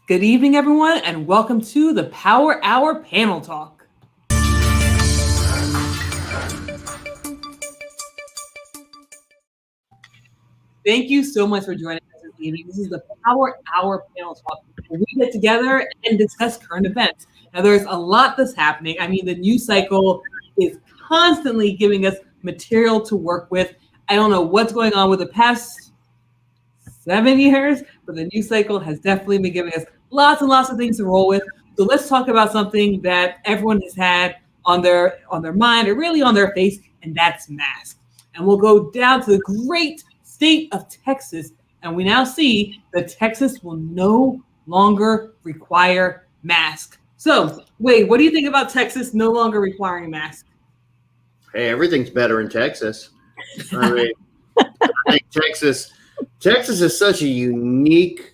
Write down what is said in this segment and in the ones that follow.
Good evening, everyone, and welcome to the Power Hour Panel Talk. Thank you so much for joining us this evening. This is the Power Hour Panel Talk, where we get together and discuss current events. Now, there's a lot that's happening. I mean, the news cycle is constantly giving us material to work with. I don't know what's going on with the past 7 years, but the news cycle has definitely been giving us lots and lots of things to roll with. So let's talk about something that everyone has had on their mind, or really on their face, and that's masks. And we'll go down to the great state of Texas, and we now see that Texas will no longer require masks. So, Wade, what do you think about Texas no longer requiring masks? Hey, everything's better in Texas. I mean, I think Texas is such a unique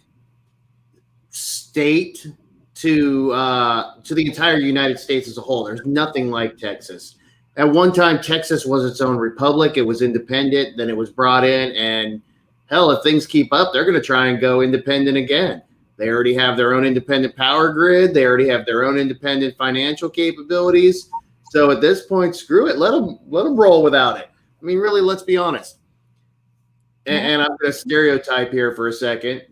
state to the entire United States as a whole. There's nothing like Texas. At one time, Texas was its own republic. It was independent. Then it was brought in, and hell, if things keep up, they're going to try and go independent again. They already have their own independent power grid. They already have their own independent financial capabilities. So at this point, screw it. Let them roll without it. I mean, really, let's be honest. And I'm going to stereotype here for a second,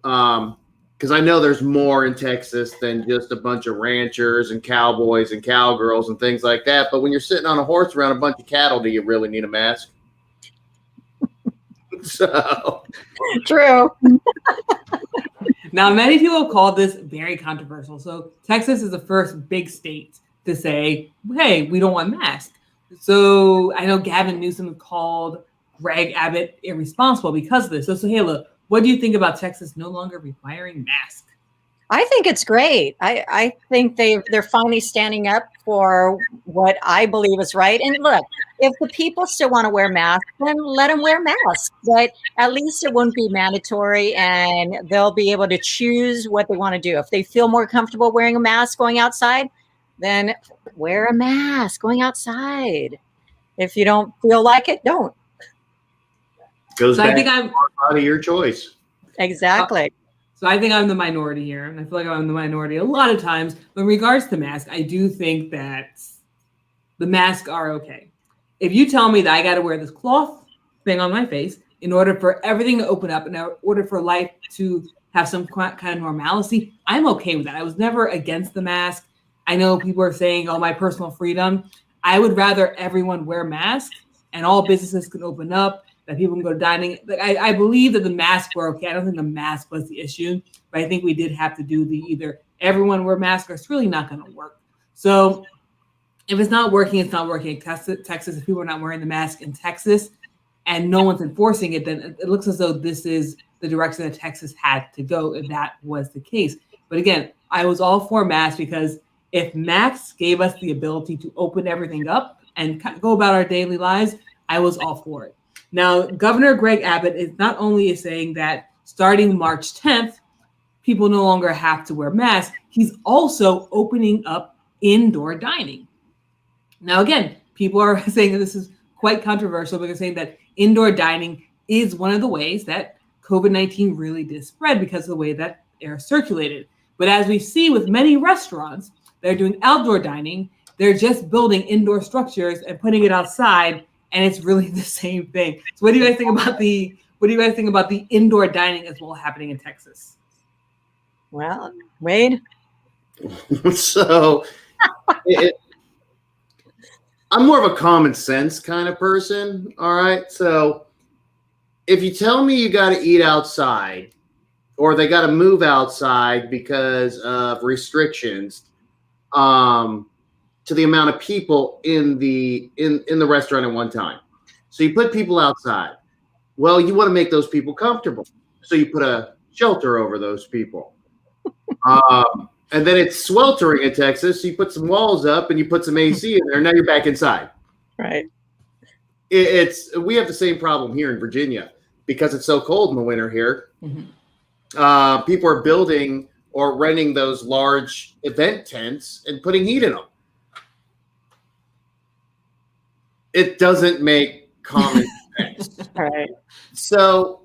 because I know there's more in Texas than just a bunch of ranchers and cowboys and cowgirls and things like that. But when you're sitting on a horse around a bunch of cattle, do you really need a mask? So true. Now, many people have called this very controversial. So Texas is the first big state to say, hey, we don't want masks. So I know Gavin Newsom called Greg Abbott irresponsible because of this. So Sohaila, what do you think about Texas no longer requiring masks? I think it's great. I think they're finally standing up for what I believe is right. And look, if the people still want to wear masks, then let them wear masks. But at least it won't be mandatory, and they'll be able to choose what they want to do. If they feel more comfortable wearing a mask going outside, then wear a mask going outside. If you don't feel like it, don't. Goes back to your choice. Exactly. So I think I'm the minority here, and I feel like I'm the minority a lot of times. But in regards to masks, I do think that the masks are okay. If you tell me that I got to wear this cloth thing on my face in order for everything to open up, in order for life to have some kind of normalcy, I'm okay with that. I was never against the mask. I know people are saying, oh, my personal freedom. I would rather everyone wear masks and all businesses can open up, that people can go to dining. I believe that the masks were okay. I don't think the mask was the issue, but I think we did have to do the either everyone wear masks or it's really not going to work. So if it's not working, it's not working. Texas, if people are not wearing the mask in Texas and no one's enforcing it, then it looks as though this is the direction that Texas had to go if that was the case. But again, I was all for masks because if masks gave us the ability to open everything up and go about our daily lives, I was all for it. Now, Governor Greg Abbott is not only saying that starting March 10th, people no longer have to wear masks, he's also opening up indoor dining. Now, again, people are saying that this is quite controversial because they're saying that indoor dining is one of the ways that COVID-19 really did spread because of the way that air circulated. But as we see with many restaurants, they're doing outdoor dining, they're just building indoor structures and putting it outside, and it's really the same thing. So what do you guys think about the indoor dining as well happening in Texas? Well, Wade? So I'm more of a common sense kind of person. All right. So if you tell me you got to eat outside or they got to move outside because of restrictions, to the amount of people in the restaurant at one time. So you put people outside. Well, you want to make those people comfortable. So you put a shelter over those people. And then it's sweltering in Texas. So you put some walls up and you put some AC in there. Now you're back inside. Right. We have the same problem here in Virginia because it's so cold in the winter here. Mm-hmm. People are building or renting those large event tents and putting heat in them. It doesn't make common sense. Right. So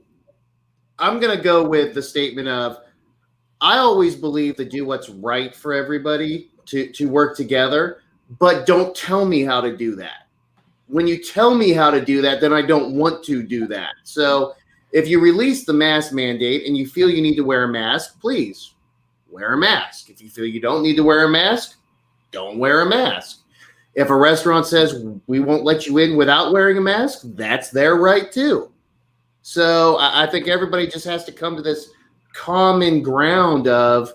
I'm going to go with the statement of I always believe to do what's right for everybody to work together, but don't tell me how to do that. When you tell me how to do that, then I don't want to do that. So if you release the mask mandate and you feel you need to wear a mask, please wear a mask. If you feel you don't need to wear a mask, don't wear a mask. If a restaurant says we won't let you in without wearing a mask, that's their right too. So I think everybody just has to come to this common ground of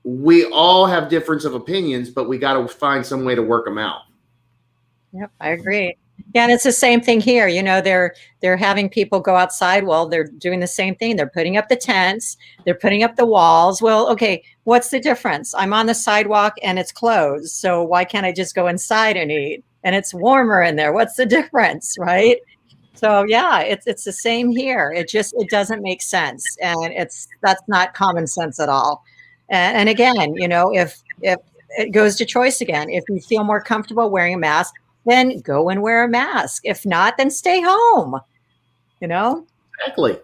we all have difference of opinions, but we got to find some way to work them out. Yep, I agree. Yeah, and it's the same thing here. You know, they're having people go outside. Well, they're doing the same thing. They're putting up the tents. They're putting up the walls. Well, okay, what's the difference? I'm on the sidewalk and it's closed. So why can't I just go inside and eat? And it's warmer in there. What's the difference, right? So yeah, it's the same here. It doesn't make sense, and that's not common sense at all. And again, you know, if it goes to choice again, if you feel more comfortable wearing a mask, then go and wear a mask. If not, then stay home. You know? Exactly.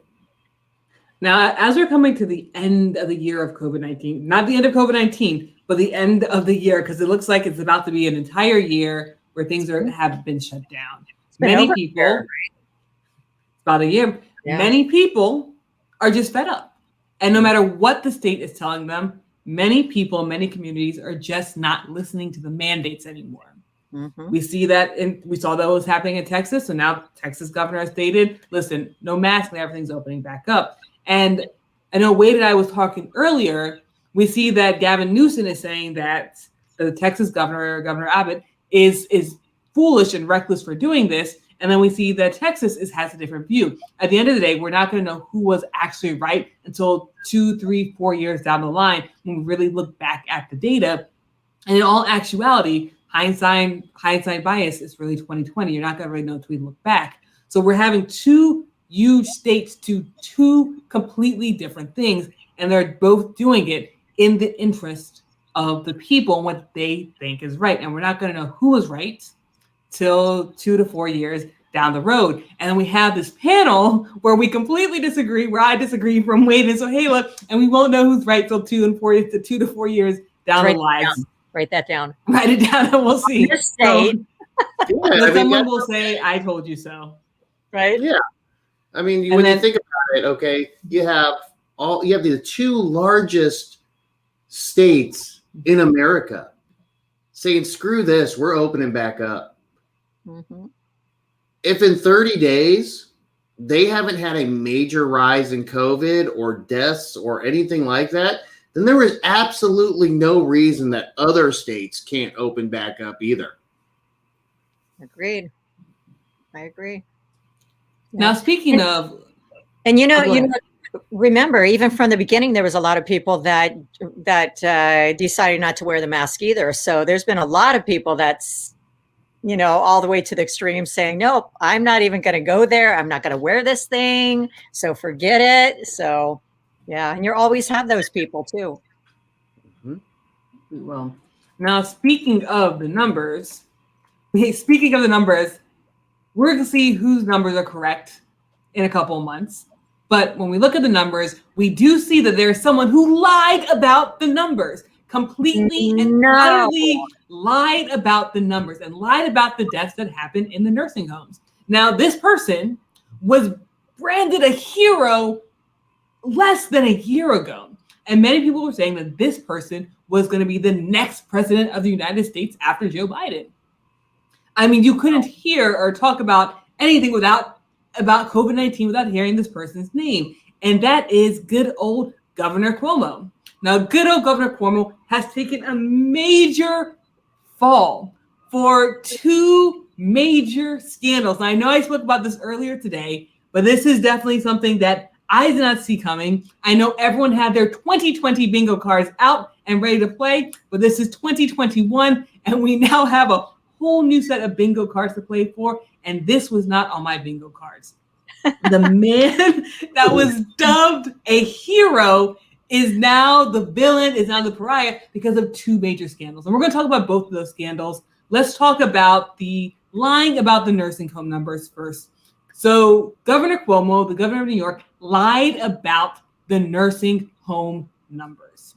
Now, as we're coming to the end of the year of COVID-19, not the end of COVID-19, but the end of the year, because it looks like it's about to be an entire year where things have been shut down. Many people, about a year, many people are just fed up. And no matter what the state is telling them, many people, many communities are just not listening to the mandates anymore. Mm-hmm. We see that, we saw that was happening in Texas. So now Texas governor has stated, listen, no mask and everything's opening back up. And I know Wade and I was talking earlier, we see that Gavin Newsom is saying that the Texas governor, Governor Abbott, is foolish and reckless for doing this. And then we see that Texas has a different view. At the end of the day, we're not going to know who was actually right until 2, 3, 4 years down the line when we really look back at the data. And in all actuality, hindsight bias is really 2020. You're not going to really know until we look back. So we're having two huge states do two completely different things, and they're both doing it in the interest of the people and what they think is right. And we're not going to know who is right till 2 to 4 years down the road. And then we have this panel where we completely disagree, where I disagree from Wade and Sohaila, and we won't know who's right till 2 to 4 years down the line. Write that down. Write it down and we'll see. State. Someone will say, I told you so. Right? Yeah. I mean, when you think about it, okay, you have the two largest states in America saying, screw this, we're opening back up. Mm-hmm. If in 30 days they haven't had a major rise in COVID or deaths or anything like that, then there is absolutely no reason that other states can't open back up either. Agreed. I agree. Now, speaking of, and remember, even from the beginning, there was a lot of people that decided not to wear the mask either. So there's been a lot of people that's, all the way to the extreme saying, nope, I'm not even going to go there. I'm not going to wear this thing. So forget it. So, yeah. And you always have those people too. Well, now speaking of the numbers, we're going to see whose numbers are correct in a couple of months. But when we look at the numbers, we do see that there's someone who lied about the numbers, completely and utterly lied about the numbers and lied about the deaths that happened in the nursing homes. Now, this person was branded a hero less than a year ago. And many people were saying that this person was going to be the next president of the United States after Joe Biden. I mean, you couldn't hear or talk about anything about COVID-19 without hearing this person's name. And that is good old Governor Cuomo. Now, good old Governor Cuomo has taken a major fall for two major scandals. And I know I spoke about this earlier today, but this is definitely something that I did not see coming. I know everyone had their 2020 bingo cards out and ready to play, but this is 2021, and we now have a whole new set of bingo cards to play for, and this was not on my bingo cards. The man that was dubbed a hero is now the villain, is now the pariah because of two major scandals. And we're going to talk about both of those scandals. Let's talk about the lying about the nursing home numbers first. So Governor Cuomo, the governor of New York, lied about the nursing home numbers.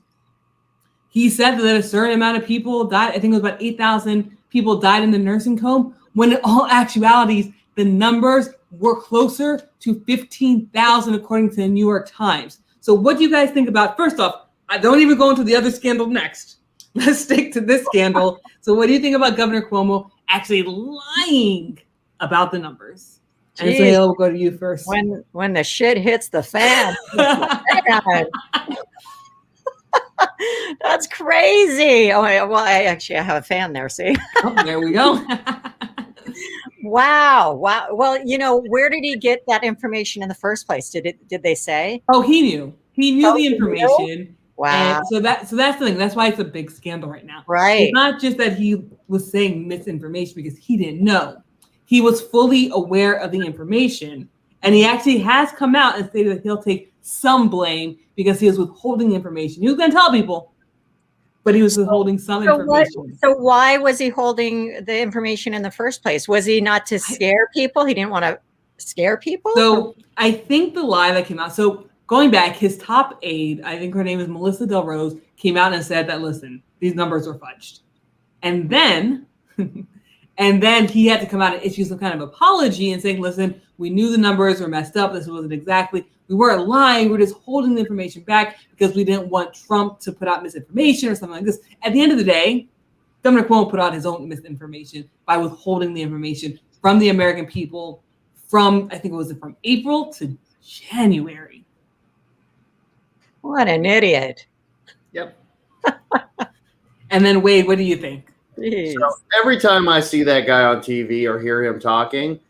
He said that a certain amount of people died. I think it was about 8,000 people died in the nursing home, when in all actualities, the numbers were closer to 15,000, according to the New York Times. So what do you guys think about, first off, I don't even go into the other scandal next. Let's stick to this scandal. So what do you think about Governor Cuomo actually lying about the numbers? And so we'll go to you first. When the shit hits the fan. That's crazy. Oh, well, I have a fan there. See? Oh, there we go. Wow. Well, where did he get that information in the first place? Did they say? Oh, he knew. He knew the information. Wow. And so that's the thing. That's why it's a big scandal right now. Right. It's not just that he was saying misinformation because he didn't know. He was fully aware of the information, and he actually has come out and stated that he'll take some blame because he was withholding information. He was going to tell people, but he was withholding some information. So why was he holding the information in the first place? Was he not to scare people? He didn't want to scare people? So I think the lie that came out, so going back, his top aide, I think her name is Melissa Del Rose, came out and said that, listen, these numbers were fudged. And then he had to come out and issue some kind of apology and saying, listen, we knew the numbers were messed up. This wasn't exactly, we weren't lying. We're just holding the information back because we didn't want Trump to put out misinformation or something like this. At the end of the day, Governor Cuomo put out his own misinformation by withholding the information from the American people from, I think it was from April to January. What an idiot. Yep. And then Wade, what do you think? So every time I see that guy on TV or hear him talking,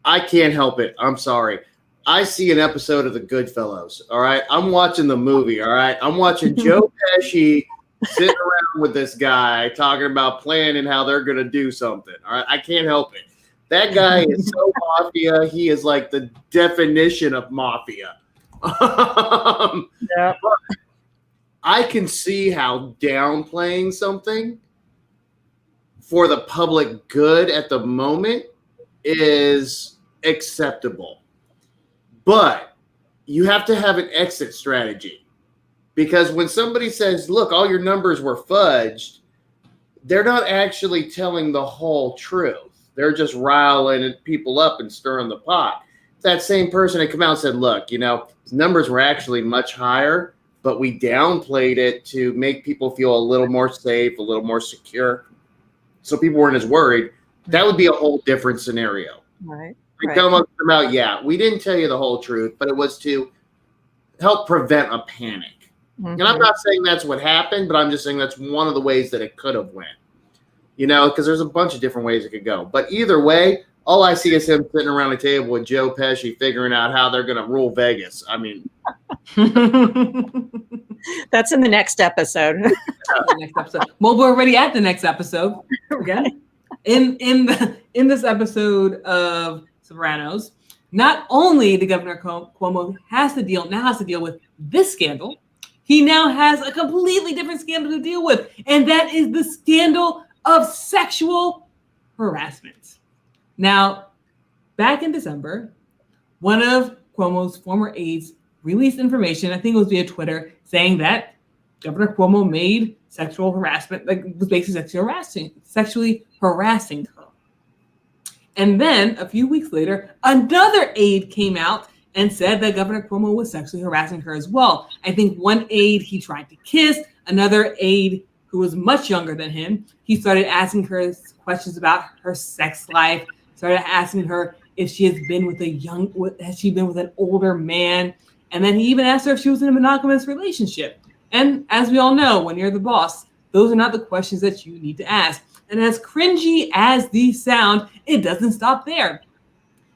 I can't help it. I'm sorry. I see an episode of The Goodfellas. All right. I'm watching the movie. All right. I'm watching Joe Pesci sitting around with this guy talking about planning how they're going to do something. All right. I can't help it. That guy is so mafia. He is like the definition of mafia. Yeah. I can see how downplaying something for the public good at the moment is acceptable. But you have to have an exit strategy, because when somebody says, look, all your numbers were fudged, they're not actually telling the whole truth. They're just riling people up and stirring the pot. That same person had come out and said, look, numbers were actually much higher, but we downplayed it to make people feel a little more safe, a little more secure, so people weren't as worried. That would be a whole different scenario. Right. Come up about, yeah, we didn't tell you the whole truth, but it was to help prevent a panic. Mm-hmm. And I'm not saying that's what happened, but I'm just saying that's one of the ways that it could have went. Because there's a bunch of different ways it could go. But either way, all I see is him sitting around a table with Joe Pesci figuring out how they're going to rule Vegas. I mean, that's in the next episode. Well, we're already at the next episode. Again, in this episode of Sopranos, not only the Governor Cuomo has to deal with this scandal, he now has a completely different scandal to deal with, and that is the scandal of sexual harassment. Now, back in December, one of Cuomo's former aides released information, I think it was via Twitter, saying that Governor Cuomo made sexual harassment, was basically sexually harassing her. And then a few weeks later, another aide came out and said that Governor Cuomo was sexually harassing her as well. I think one aide he tried to kiss, another aide who was much younger than him, he started asking her questions about her sex life, started asking her if she has been with an older man. And then he even asked her if she was in a monogamous relationship. And as we all know, when you're the boss, those are not the questions that you need to ask. And as cringy as these sound, it doesn't stop there.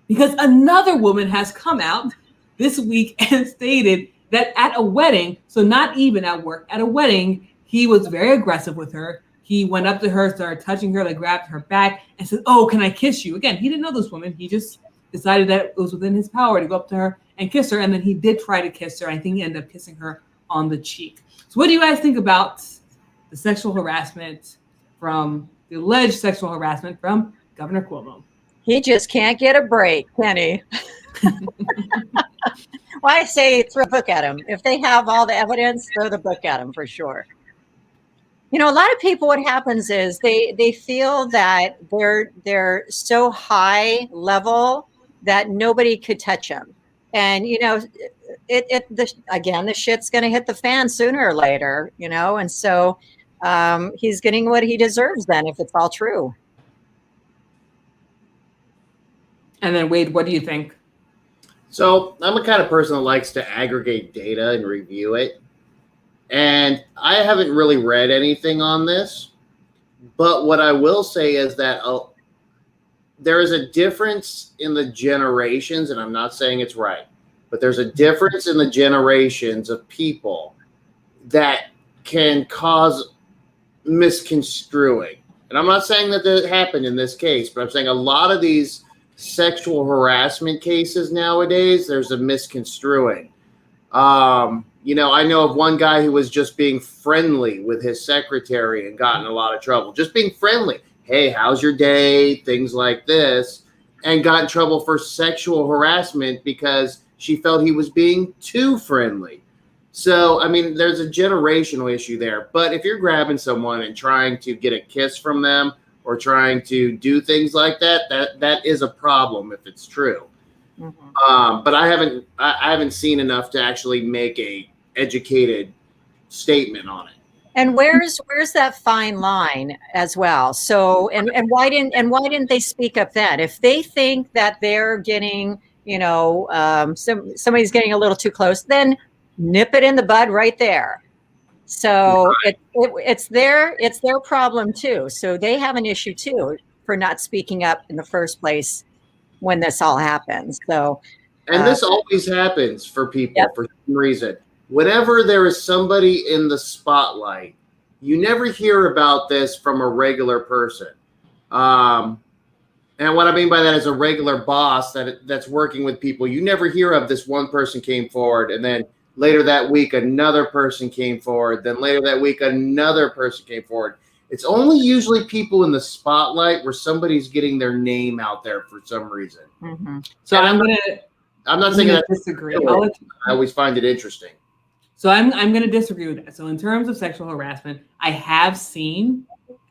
Because another woman has come out this week and stated that at a wedding, so not even at work, at a wedding, he was very aggressive with her. He went up to her, started touching her, grabbed her back and said, "Oh, can I kiss you?" Again, he didn't know this woman. He just decided that it was within his power to go up to her and kiss her. And then he did try to kiss her. I think he ended up kissing her on the cheek. So what do you guys think about the sexual harassment the alleged sexual harassment from Governor Cuomo? He just can't get a break, can he? Well, I say throw a book at them. If they have all the evidence, throw the book at them for sure. You know, a lot of people, what happens is they feel that they're so high level that nobody could touch them. And you know, again, the shit's going to hit the fan sooner or later. You know, and so he's getting what he deserves then, if it's all true. And then Wade, what do you think? So I'm a kind of person that likes to aggregate data and review it. And I haven't really read anything on this. But what I will say is that there is a difference in the generations, and I'm not saying it's right, but there's a difference in the generations of people that can cause misconstruing. And I'm not saying that happened in this case, but I'm saying a lot of these sexual harassment cases nowadays, there's a misconstruing. You know, I know of one guy who was just being friendly with his secretary and got in a lot of trouble. Just being friendly. Hey, how's your day? Things like this. And got in trouble for sexual harassment because she felt he was being too friendly. So, I mean, there's a generational issue there. But if you're grabbing someone and trying to get a kiss from them or trying to do things like that, that is a problem if it's true. Mm-hmm. But I haven't seen enough to actually make a educated statement on it. And where's that fine line as well? So and why didn't they speak up then? If they think that they're getting, you know, somebody's getting a little too close, then nip it in the bud right there. So right. It's their problem too. So they have an issue too for not speaking up in the first place when this all happens. So, and this always happens for people. Yep. For some reason. Whenever there is somebody in the spotlight, you never hear about this from a regular person. And what I mean by that is a regular boss that's working with people. You never hear of this one person came forward, and then later that week, another person came forward. Then later that week, another person came forward. It's only usually people in the spotlight where somebody's getting their name out there for some reason. Mm-hmm. So I'm not saying that disagree. I always find it interesting. So I'm going to disagree with that. So in terms of sexual harassment, I have seen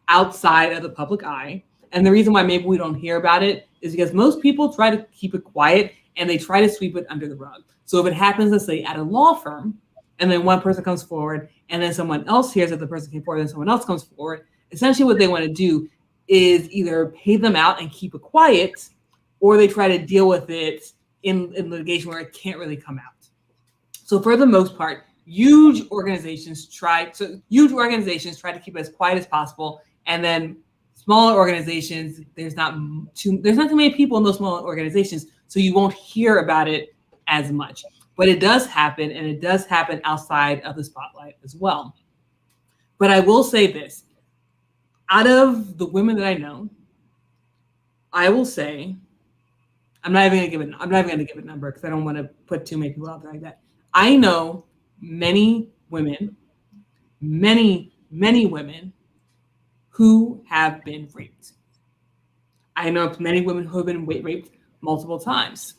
outside of the public eye. And the reason why maybe we don't hear about it is because most people try to keep it quiet and they try to sweep it under the rug. So if it happens, let's say, at a law firm, and then one person comes forward, and then someone else hears that the person came forward, and someone else comes forward, essentially what they want to do is either pay them out and keep it quiet, or they try to deal with it in litigation where it can't really come out. So for the most part, huge organizations try to keep it as quiet as possible, and then smaller organizations, there's not too many people in those smaller organizations, so you won't hear about it as much. But it does happen, and it does happen outside of the spotlight as well. But I will say this: out of the women that I know, I will say, I'm not even going to give a number because I don't want to put too many people out there like that. I know many women who have been raped. I know many women who have been raped multiple times.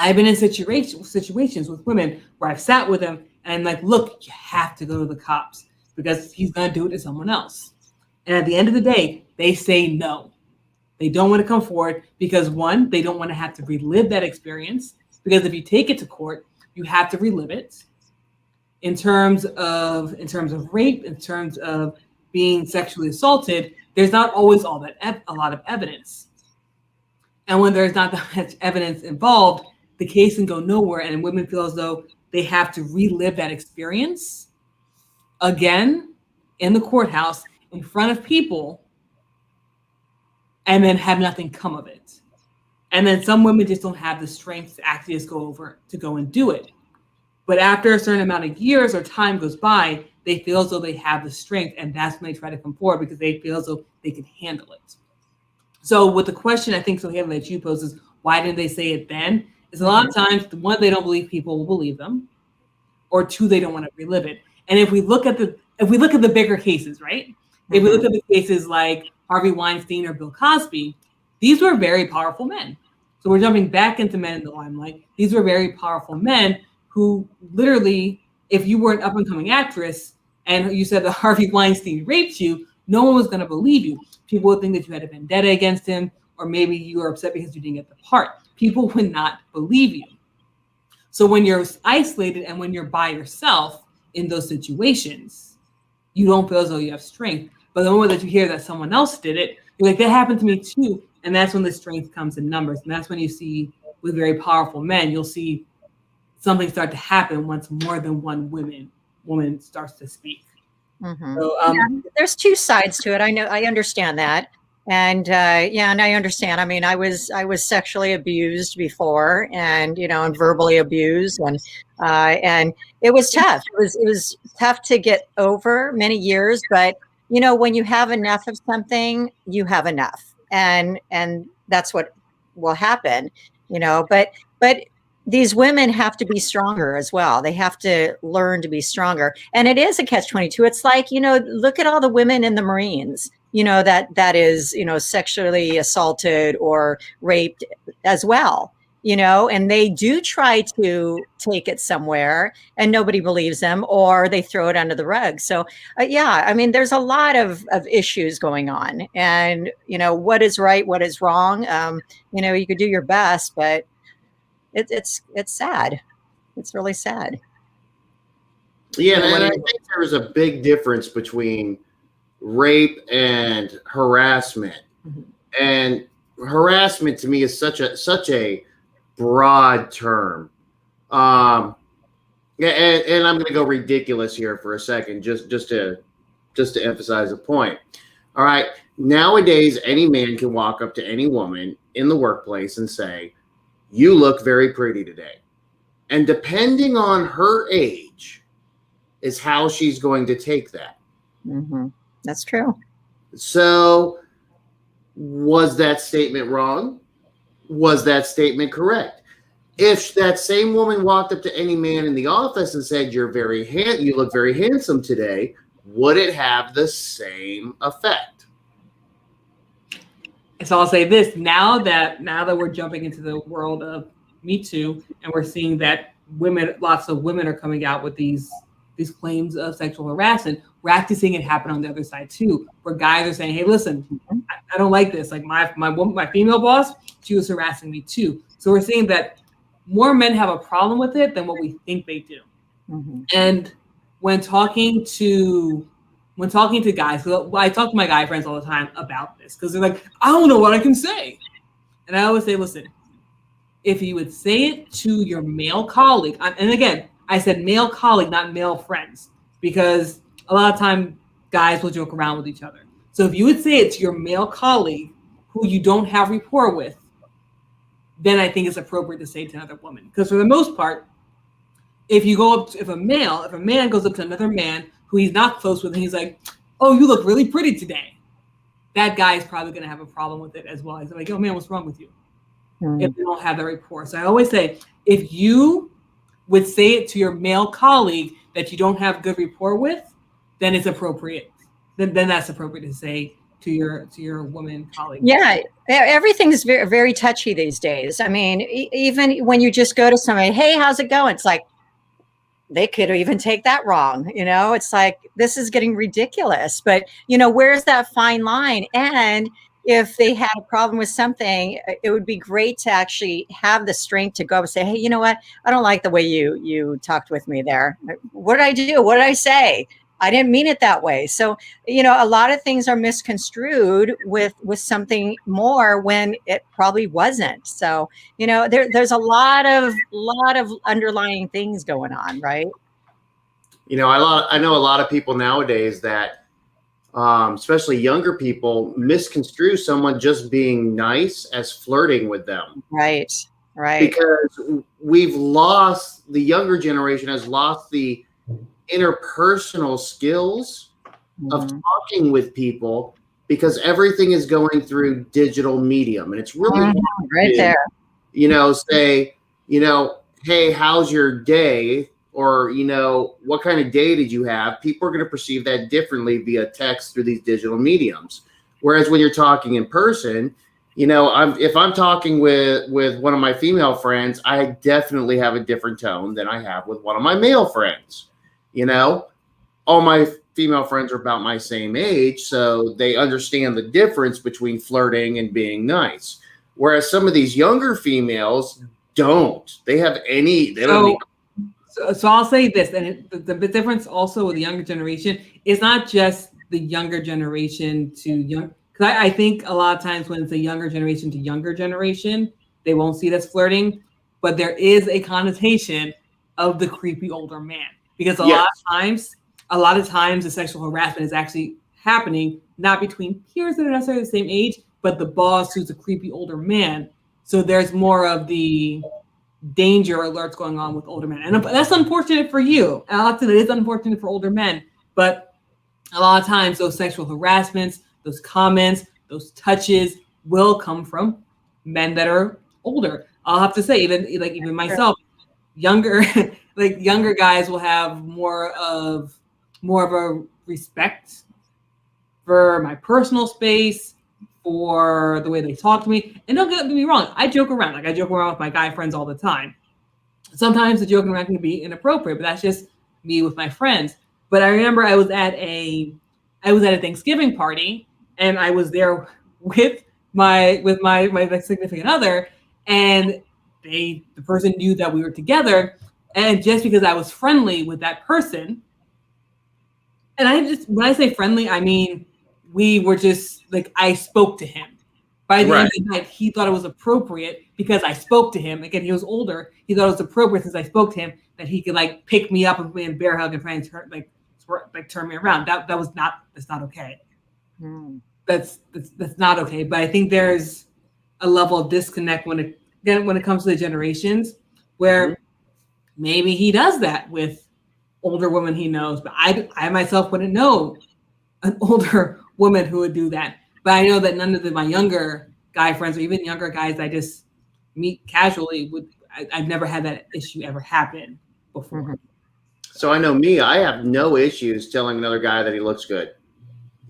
I've been in situations with women where I've sat with them and I'm like, look, you have to go to the cops because he's going to do it to someone else. And at the end of the day, they say no. They don't want to come forward because, one, they don't want to have to relive that experience, because if you take it to court, you have to relive it. In terms of rape, in terms of being sexually assaulted, there's not always a lot of evidence. And when there's not that much evidence involved, the case can go nowhere, and women feel as though they have to relive that experience again in the courthouse in front of people and then have nothing come of it. And then some women just don't have the strength to actually just go and do it. But after a certain amount of years or time goes by, they feel as though they have the strength, and that's when they try to come forward because they feel as though they can handle it. So with the question, I think, Sohaila, that you posed is, why didn't they say it then? Is a lot of times, one, they don't believe people will believe them, or two, they don't want to relive it. And if we look at the bigger cases, right? Mm-hmm. If we look at the cases like Harvey Weinstein or Bill Cosby, these were very powerful men. So we're jumping back into men in the limelight. These were very powerful men who literally, if you were an up and coming actress and you said that Harvey Weinstein raped you, no one was going to believe you. People would think that you had a vendetta against him, or maybe you were upset because you didn't get the part. People would not believe you. So when you're isolated and when you're by yourself in those situations, you don't feel as though you have strength. But the moment that you hear that someone else did it, you're like, that happened to me too. And that's when the strength comes in numbers. And that's when you see with very powerful men, you'll see something start to happen once more than one woman starts to speak. Mm-hmm. So, there's two sides to it. I understand that. And and I understand. I mean, I was sexually abused before, and and verbally abused, and it was tough. It was tough to get over many years. But when you have enough of something, you have enough, and that's what will happen. But these women have to be stronger as well. They have to learn to be stronger, and it is a catch-22. It's like look at all the women in the Marines. That is, sexually assaulted or raped as well, and they do try to take it somewhere and nobody believes them, or they throw it under the rug. So, I mean, there's a lot of issues going on, and, what is right, what is wrong. You could do your best, but it's sad. It's really sad. Yeah. And I think there is a big difference between rape and harassment. Mhm. And harassment to me is such a broad term. And I'm going to go ridiculous here for a second, just to emphasize a point. All right, nowadays any man can walk up to any woman in the workplace and say, "You look very pretty today," and depending on her age, is how she's going to take that. Mm-hmm. That's true. So, was that statement wrong? Was that statement correct? If that same woman walked up to any man in the office and said, "You look very handsome today," would it have the same effect? So I'll say this: now that we're jumping into the world of Me Too, and we're seeing that lots of women are coming out with these claims of sexual harassment, we're actually seeing it happen on the other side too, where guys are saying, "Hey, listen, I don't like this. Like my female boss, she was harassing me too." So we're seeing that more men have a problem with it than what we think they do. Mm-hmm. And when talking to guys, so I talk to my guy friends all the time about this because they're like, "I don't know what I can say," and I always say, "Listen, if you would say it to your male colleague," and again, I said male colleague, not male friends, because a lot of time guys will joke around with each other. So if you would say it to your male colleague who you don't have rapport with, then I think it's appropriate to say it to another woman. Because for the most part, if a man goes up to another man who he's not close with and he's like, "Oh, you look really pretty today," that guy is probably going to have a problem with it as well. He's like, "Oh man, what's wrong with you?" Mm-hmm. If they don't have the rapport. So I always say, if you would say it to your male colleague that you don't have good rapport with, then it's appropriate. Then that's appropriate to say to your woman colleague. Yeah, everything's very, very touchy these days. I mean, even when you just go to somebody, "Hey, how's it going?" It's like they could even take that wrong. It's like, this is getting ridiculous. But where's that fine line? And if they had a problem with something, it would be great to actually have the strength to go up and say, "Hey, you know what? I don't like the way you talked with me there. What did I do? What did I say? I didn't mean it that way." So, a lot of things are misconstrued with something more when it probably wasn't. So, there's a lot of underlying things going on, right? I know a lot of people nowadays that, especially younger people, misconstrue someone just being nice as flirting with them. Right. Because the younger generation has lost the interpersonal skills of talking with people because everything is going through digital medium, and it's really right there. Say, "Hey, how's your day?" Or, "What kind of day did you have?" People are going to perceive that differently via text through these digital mediums. Whereas when you're talking in person, if I'm talking with one of my female friends, I definitely have a different tone than I have with one of my male friends. All my female friends are about my same age, so they understand the difference between flirting and being nice. Whereas some of these younger females don't. They don't need. So I'll say this, and the difference also with the younger generation is not just the younger generation to young. Because I think a lot of times when it's a younger generation to younger generation, they won't see it as flirting, but there is a connotation of the creepy older man. Because a lot of times the sexual harassment is actually happening not between peers that are necessarily the same age, but the boss who's a creepy older man. So there's more of the danger alerts going on with older men. And that's unfortunate for you. And often it is unfortunate for older men, but a lot of times those sexual harassments, those comments, those touches will come from men that are older. I'll have to say, even myself, younger younger guys will have more of a respect for my personal space, for the way they talk to me. And don't get me wrong, I joke around. I joke around with my guy friends all the time. Sometimes the joking around can be inappropriate, but that's just me with my friends. But I remember I was at a Thanksgiving party, and I was there with my significant other, and the person knew that we were together, and just because I was friendly with that person, and when I say friendly, I mean we were just I spoke to him. By the end of the night, he thought it was appropriate because I spoke to him. Again, he was older. He thought it was appropriate since I spoke to him that he could pick me up and bear hug and try and turn me around. That's not okay. That's not okay. But I think there's a level of disconnect when it comes to the generations where maybe he does that with older women he knows, but I myself wouldn't know an older woman who would do that. But I know that none of my younger guy friends or even younger guys I just meet casually I've never had that issue ever happen before. So I know me, I have no issues telling another guy that he looks good.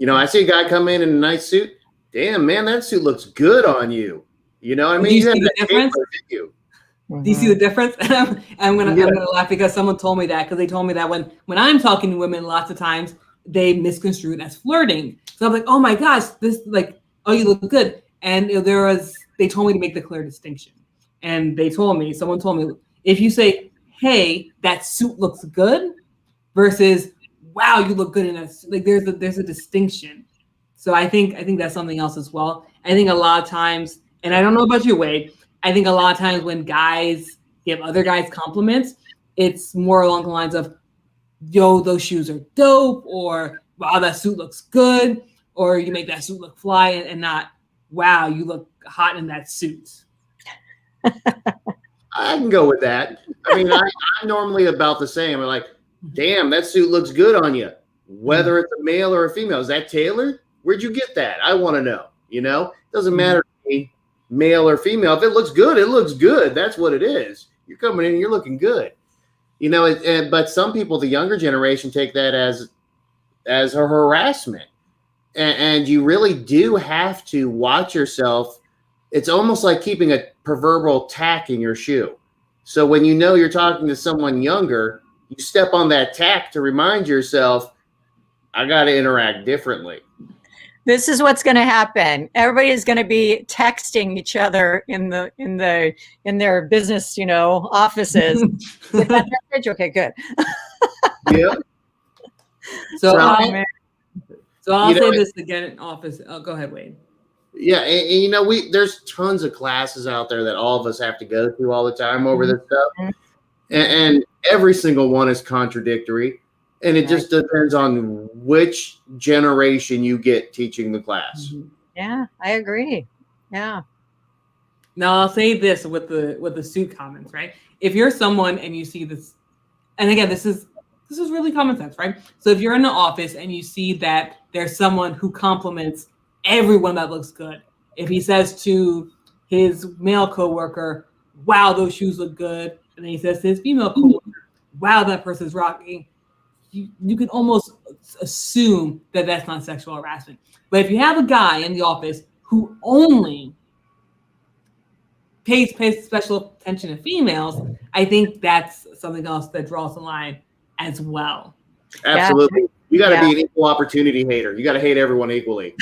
I see a guy come in a nice suit. Damn, man, that suit looks good on you. You know what I mean? Do you see the difference? Do you see the difference? I'm gonna laugh because someone told me that, because they told me that when I'm talking to women, lots of times they misconstrue it as flirting. So I'm like, oh my gosh, this oh, you look good. And they told me to make the clear distinction. And someone told me, if you say, hey, that suit looks good, versus wow, you look good in that, there's a distinction. So I think that's something else as well. I think a lot of times, and I don't know about you, Wade, I think a lot of times when guys give other guys compliments, it's more along the lines of, yo, those shoes are dope, or wow, that suit looks good, or you make that suit look fly, and not, wow, you look hot in that suit. I can go with that. I mean, I'm normally about the same. I'm like, damn, that suit looks good on you. Whether it's a male or a female, is that tailored? Where'd you get that? I want to know. It doesn't matter to me, male or female. If it looks good, it looks good. That's what it is. You're coming in and you're looking good. But some people, the younger generation, take that as a harassment. And you really do have to watch yourself. It's almost like keeping a proverbial tack in your shoe. So when you're talking to someone younger, you step on that tack to remind yourself, I got to interact differently. This is what's going to happen. Everybody is going to be texting each other in their business, offices. Get that message? Okay, good. Yeah. So I'll say this again in office. Oh, go ahead, Wade. Yeah, and there's tons of classes out there that all of us have to go through all the time over this stuff, and every single one is contradictory, and it just depends on which generation you get teaching the class. Yeah, I agree. Yeah. Now I'll say this with the suit comments, right? If you're someone and you see this, and again, this is really common sense, right? So if you're in the office and you see that there's someone who compliments everyone that looks good, if he says to his male coworker, wow, those shoes look good, and then he says to his female coworker, wow, that person's rocking, you can almost assume that that's not sexual harassment. But if you have a guy in the office who only pays special attention to females, I think that's something else that draws the line as well. Absolutely. You got to Yeah. be an equal opportunity hater. You got to hate everyone equally.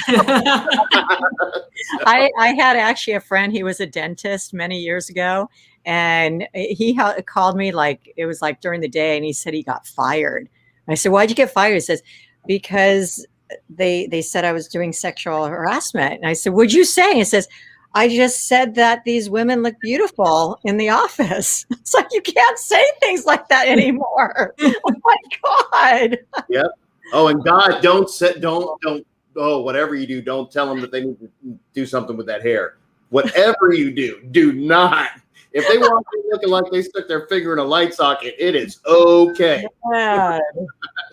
I had actually a friend, he was a dentist many years ago, and he called me like, it was like during the day, and he said he got fired. I said, why'd you get fired? He says, because they said I was doing sexual harassment. And I said, what'd you say? He says, I just said that these women look beautiful in the office. It's like, you can't say things like that anymore. Oh my God. Yep. Oh, and God, don't. Oh, whatever you do, don't tell them that they need to do something with that hair. Whatever you do not. If they walk in looking like they stuck their finger in a light socket, it is okay. Yeah.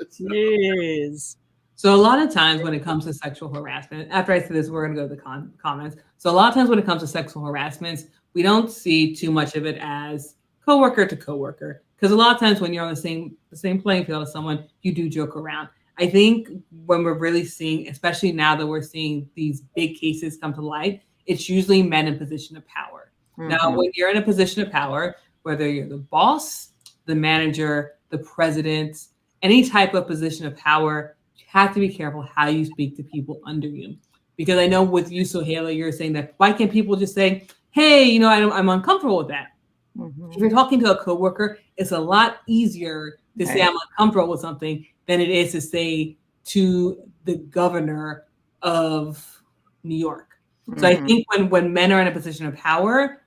Jeez. So a lot of times when it comes to sexual harassment, after I say this, we're going to go to the comments. So a lot of times when it comes to sexual harassments, we don't see too much of it as coworker to coworker, because a lot of times when you're on the same playing field as someone, you do joke around. I think when we're really seeing, especially now that we're seeing these big cases come to light, it's usually men in position of power. Mm-hmm. Now, when you're in a position of power, whether you're the boss, the manager, the president, any type of position of power, you have to be careful how you speak to people under you. Because I know with you, Sohaila, you're saying that why can't people just say, hey, I'm uncomfortable with that. Mm-hmm. If you're talking to a coworker, it's a lot easier to say I'm uncomfortable with something than it is to say to the governor of New York. Mm-hmm. So I think when men are in a position of power,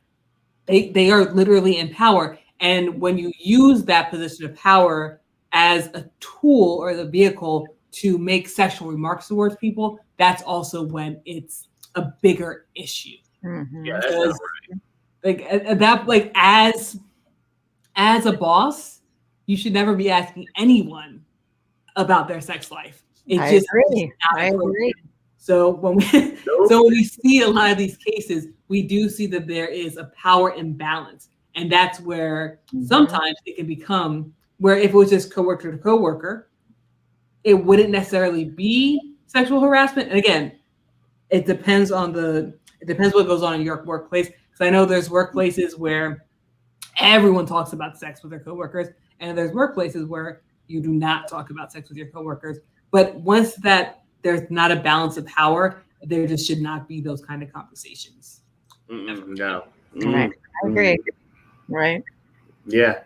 they are literally in power. And when you use that position of power as a tool or the vehicle to make sexual remarks towards people, that's also when it's a bigger issue. Mm-hmm. Yeah, because, as a boss, you should never be asking anyone about their sex life. I agree. So when we see a lot of these cases, we do see that there is a power imbalance, and that's where sometimes it can become where if it was just coworker to coworker, it wouldn't necessarily be sexual harassment. And again, it depends what goes on in your workplace. Because I know there's workplaces where everyone talks about sex with their coworkers, and there's workplaces where you do not talk about sex with your coworkers. But once that there's not a balance of power, there just should not be those kind of conversations. No. Right. I agree. Right. Yeah.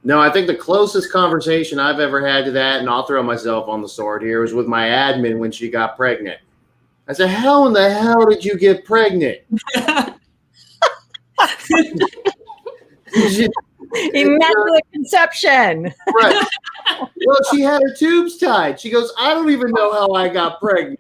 No, I think the closest conversation I've ever had to that, and I'll throw myself on the sword here, was with my admin when she got pregnant. I said, how in the hell did you get pregnant? Immaculate conception. Right. Well, she had her tubes tied. She goes, I don't even know how I got pregnant.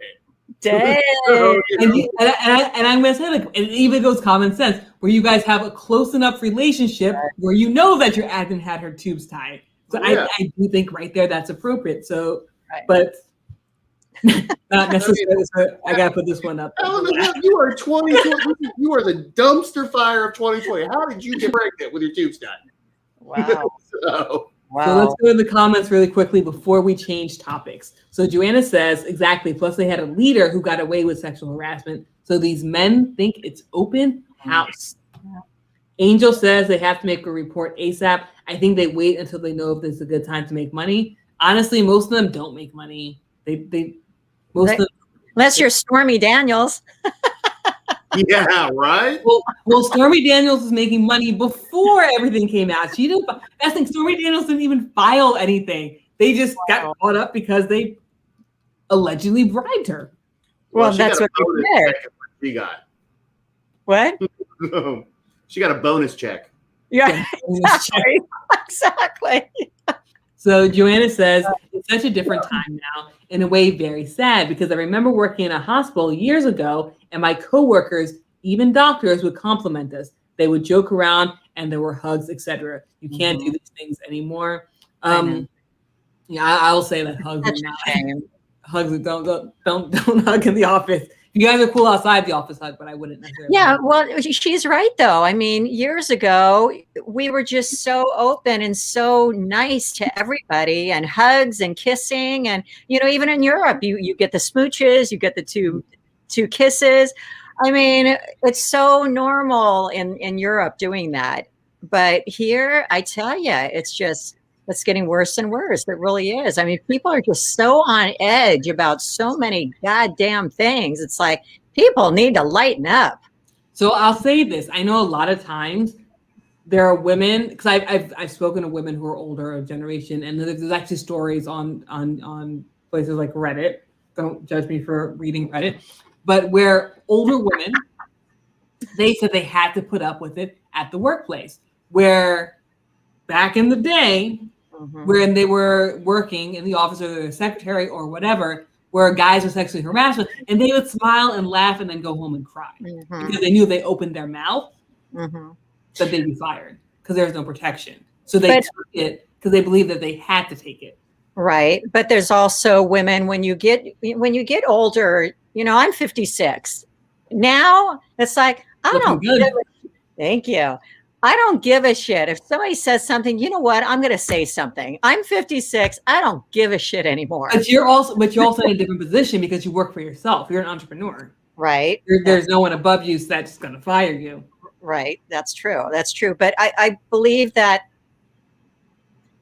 Dang. And I'm going to say, it even goes common sense, where you guys have a close enough relationship where you know that your admin had her tubes tied. So I do think right there that's appropriate. So, but not necessarily. I got to put this one up. You are 2020. You are the dumpster fire of 2020. How did you get pregnant with your tubes tied? Wow. So let's go to the comments really quickly before we change topics. So Joanna says, exactly. Plus they had a leader who got away with sexual harassment. So these men think it's open house. Yeah. Angel says they have to make a report ASAP. I think they wait until they know if this is a good time to make money. Honestly, most of them don't make money. Unless you're Stormy Daniels. Yeah, right. Well, Stormy Daniels was making money before everything came out. She didn't. That's the thing. Stormy Daniels didn't even file anything. They just got caught up because they allegedly bribed her. Well, that's what she got. What? She got a bonus check. Yeah, exactly. So Joanna says, it's such a different time now, in a way very sad, because I remember working in a hospital years ago, and my coworkers, even doctors, would compliment us. They would joke around, and there were hugs, etc. You can't do these things anymore. I'll say that hugs are not. Hugs don't hug in the office. You guys are cool outside the office hug, but I wouldn't necessarily. Yeah, well, she's right, though. I mean, years ago, we were just so open and so nice to everybody, and hugs and kissing. And, even in Europe, you get the smooches, you get the two kisses. I mean, it's so normal in Europe doing that. But here, I tell you, it's getting worse and worse. It really is. I mean, people are just so on edge about so many goddamn things. It's like people need to lighten up. So I'll say this. I know a lot of times there are women, because I've spoken to women who are older, a generation, and there's actually stories on places like Reddit. Don't judge me for reading Reddit, but where older women, they said they had to put up with it at the workplace. Where back in the day, when they were working in the office or the secretary or whatever, where guys were sexually harassed, and they would smile and laugh and then go home and cry because they knew if they opened their mouth that they'd be fired because there was no protection. So they took it because they believed that they had to take it. Right. But there's also women when you get older, I'm 56. Now it's like, I don't give a, thank you. I don't give a shit. If somebody says something, you know what? I'm going to say something. I'm 56. I don't give a shit anymore. But you're also in a different position because you work for yourself. You're an entrepreneur. Right. There's no one above you that's going to fire you. Right. That's true. That's true. But I believe that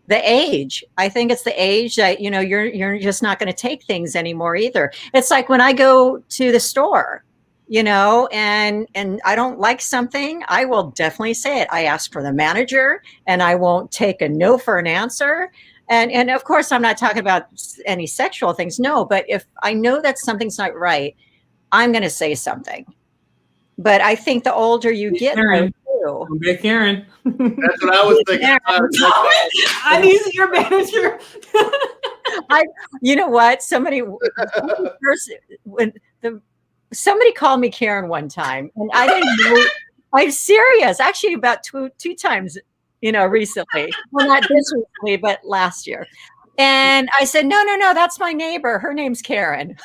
the age, I think it's the age that, you're just not going to take things anymore either. It's like when I go to the store, and I don't like something, I will definitely say it. I ask for the manager and I won't take a no for an answer. And of course, I'm not talking about any sexual things. No, but if I know that something's not right, I'm going to say something. But I think the older you get, Karen. Karen. That's what I was thinking. I need to your manager. You know what? Somebody called me Karen one time, and I didn't know. I'm serious. Actually, about two times, recently. Well, not this recently, but last year. And I said, no, that's my neighbor. Her name's Karen,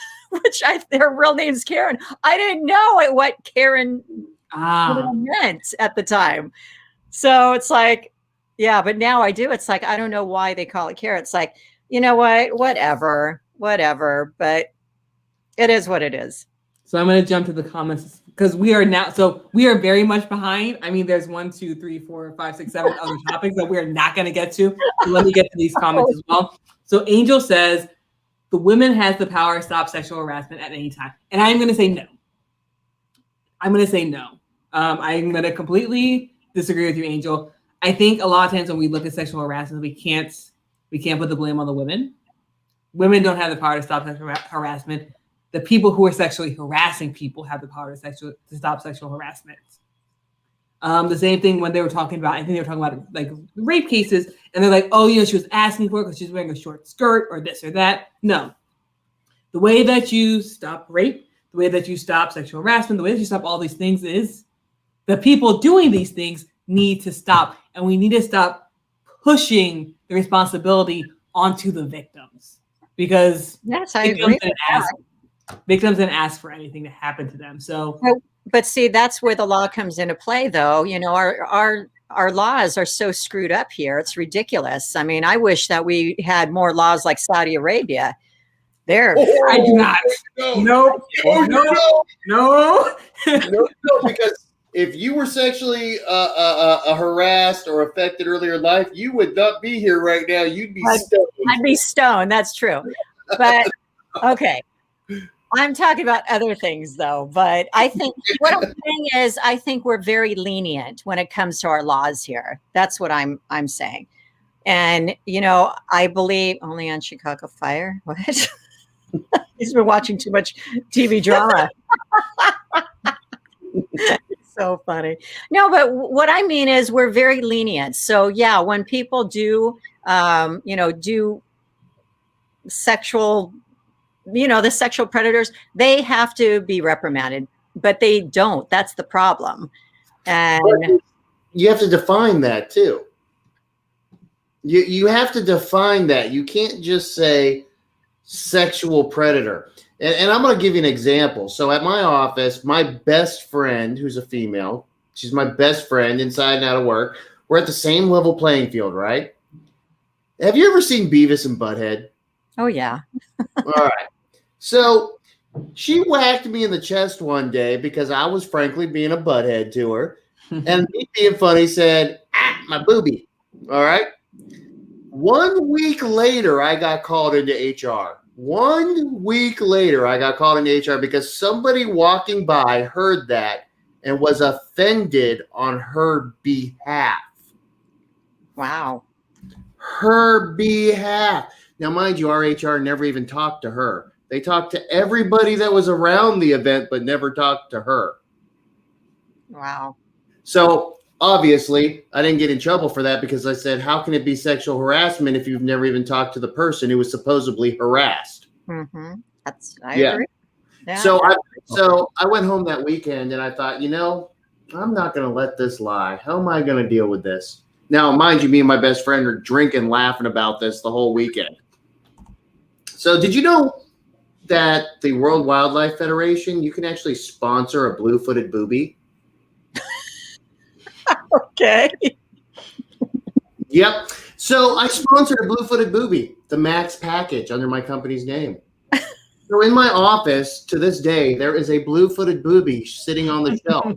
their real name's Karen. I didn't know what Karen meant at the time. So it's like, yeah, but now I do. It's like, I don't know why they call it Karen. It's like, you know what? Whatever. But it is what it is. So I'm going to jump to the comments because we are very much behind. I mean, there's 1, 2, 3, 4, 5, 6, 7 other topics that we're not going to get to. So let me get to these comments as well. So Angel says, the woman has the power to stop sexual harassment at any time. And I'm going to say no. I'm going to completely disagree with you, Angel. I think a lot of times when we look at sexual harassment, we can't put the blame on the women. Women don't have the power to stop sexual harassment. The people who are sexually harassing people have the power to stop sexual harassment. The same thing when they were talking about, I think they were talking about like rape cases, and they're like, oh, she was asking for it because she's wearing a short skirt or this or that. No. The way that you stop rape, the way that you stop sexual harassment, the way that you stop all these things is the people doing these things need to stop. And we need to stop pushing the responsibility onto the victims. Because victims didn't ask for anything to happen to them. So, but see, that's where the law comes into play, though. Our laws are so screwed up here. It's ridiculous. I mean, I wish that we had more laws like Saudi Arabia. I do not. No, because if you were sexually harassed or affected earlier in life, you would not be here right now. You'd be stoned. I'd be stoned. That's true. But okay. I'm talking about other things, though. But I think what I'm saying is I think we're very lenient when it comes to our laws here. That's what I'm saying. And, I believe only on Chicago Fire. What? He's been watching too much TV drama. So funny. No, but what I mean is we're very lenient. So, yeah, when people do, do sexual the sexual predators, they have to be reprimanded, but they don't. That's the problem. And you have to define that too. You have to define that. You can't just say sexual predator. And I'm going to give you an example. So at my office, my best friend, who's a female, she's my best friend inside and out of work. We're at the same level playing field, right? Have you ever seen Beavis and Butthead? Oh, yeah. All right. So She whacked me in the chest one day because I was frankly being a butthead to her. And me being funny said, my boobie. All right. 1 week later, I got called into HR. 1 week later, I got called into HR because somebody walking by heard that and was offended on her behalf. Wow. Her behalf. Now, mind you, our HR never even talked to her. They talked to everybody that was around the event, but never talked to her. Wow. So obviously, I didn't get in trouble for that because I said, how can it be sexual harassment if you've never even talked to the person who was supposedly harassed? Mm-hmm. I agree. Yeah. So I went home that weekend and I thought, I'm not going to let this lie. How am I going to deal with this? Now, mind you, me and my best friend are drinking, laughing about this the whole weekend. So did you know that the World Wildlife Federation, you can actually sponsor a blue-footed booby? Okay. Yep. So I sponsored a blue-footed booby, the Max package, under my company's name. So in my office, to this day, there is a blue-footed booby sitting on the shelf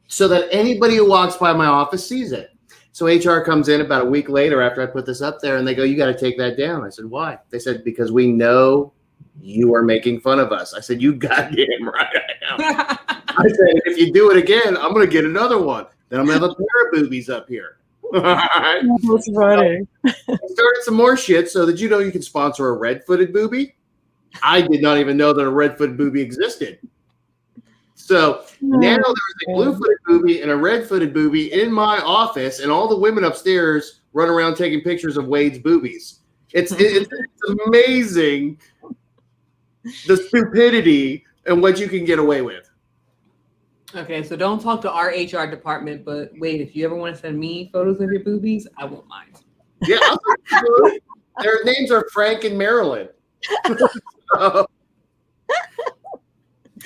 so that anybody who walks by my office sees it. So HR comes in about a week later after I put this up there, and they go, you got to take that down. I said, why? They said, because we know you are making fun of us. I said, you goddamn right I am. I said, if you do it again, I'm going to get another one. Then I'm going to have a pair of boobies up here. That's funny. So I started some more shit. So did you know you can sponsor a red-footed booby? I did not even know that a red-footed booby existed. So now there's a blue-footed booby and a red-footed booby in my office, and all the women upstairs run around taking pictures of Wade's boobies. It's amazing the stupidity and what you can get away with. Okay, so don't talk to our HR department, but wait, if you ever want to send me photos of your boobies, I won't mind. Yeah, their names are Frank and Marilyn.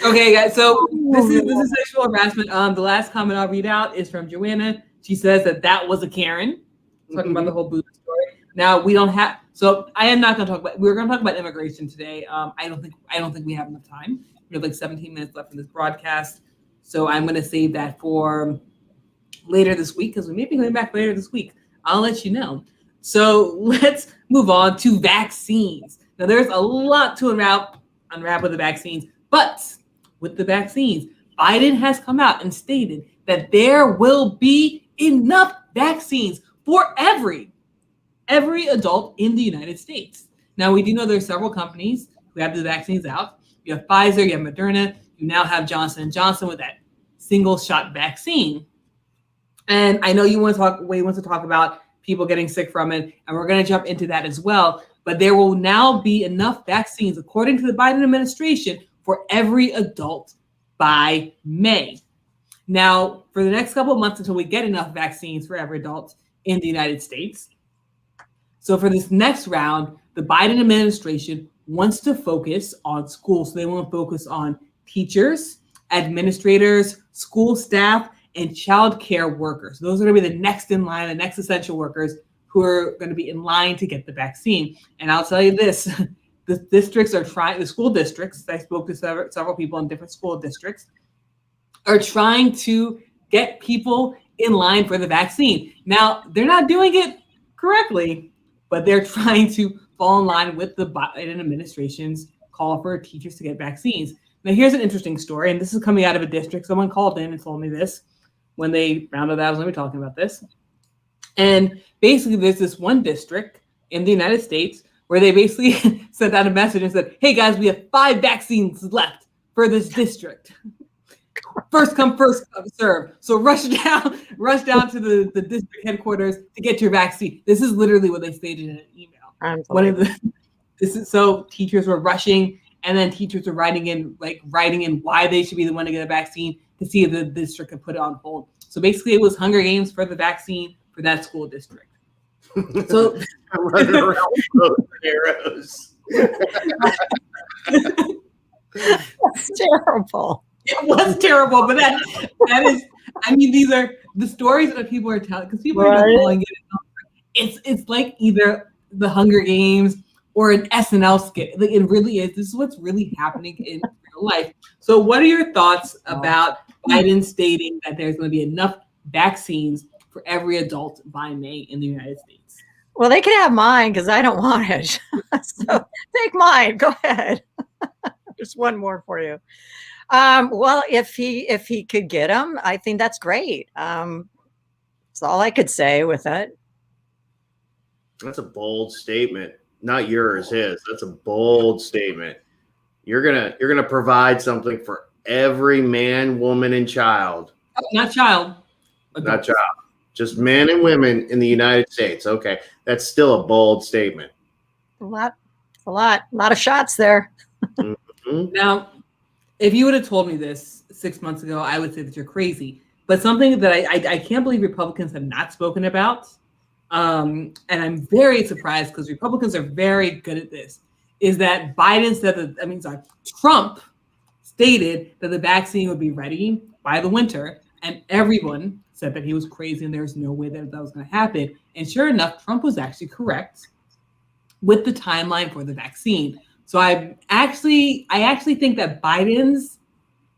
Okay, guys. So this is sexual harassment. The last comment I'll read out is from Joanna. She says that was a Karen, talking about the whole boob story. Now we don't have. So I am not going to talk about. We're going to talk about immigration today. I don't think we have enough time. We have like 17 minutes left in this broadcast, so I'm going to save that for later this week because we may be going back later this week. I'll let you know. So let's move on to vaccines. Now there's a lot to unwrap with the vaccines, but with the vaccines, Biden has come out and stated that there will be enough vaccines for every adult in the United States. Now, we do know there's several companies who have the vaccines out. You have Pfizer, you have Moderna, you now have Johnson & Johnson with that single-shot vaccine. And I know Wade wants to talk about people getting sick from it, and we're going to jump into that as well. But there will now be enough vaccines, according to the Biden administration, for every adult by May. Now, for the next couple of months until we get enough vaccines for every adult in the United States. So for this next round, the Biden administration wants to focus on schools. So they want to focus on teachers, administrators, school staff, and child care workers. Those are going to be the next in line, the next essential workers who are going to be in line to get the vaccine. And I'll tell you this, the school districts, I spoke to several people in different school districts, are trying to get people in line for the vaccine. Now, they're not doing it correctly, but they're trying to fall in line with the Biden administration's call for teachers to get vaccines. Now, here's an interesting story, and this is coming out of a district. Someone called in and told me this when they found out that I was going to be talking about this. And basically, there's this one district in the United States where they basically sent out a message and said, hey, guys, we have 5 vaccines left for this district. First come, first serve. So rush down to the district headquarters to get your vaccine. This is literally what they stated in an email. So teachers were rushing, and then teachers were writing in why they should be the one to get a vaccine to see if the district could put it on hold. So basically, it was Hunger Games for the vaccine for that school district. So running around with those arrows. That's terrible. It was terrible, but that is, I mean, these are the stories that people are telling, because people are calling it. It's like either the Hunger Games or an SNL skit. Like, it really is. This is what's really happening in real life. So what are your thoughts about Biden stating that there's going to be enough vaccines for every adult by May in the United States? Well, they can have mine because I don't want it. So take mine. Go ahead. Just one more for you. Well, if he could get them, I think that's great. That's all I could say with it. That's a bold statement. Not yours, his. That's a bold statement. You're gonna provide something for every man, woman, and child. Not child. Not child. Just men and women in the United States. Okay, that's still a bold statement. A lot of shots there. Mm-hmm. Now, if you would have told me this 6 months ago, I would say that you're crazy. But something that I can't believe Republicans have not spoken about, and I'm very surprised because Republicans are very good at this, is that Trump stated that the vaccine would be ready by the winter, and everyone said that he was crazy and there's no way that was going to happen. And sure enough, Trump was actually correct with the timeline for the vaccine. So I actually think that Biden's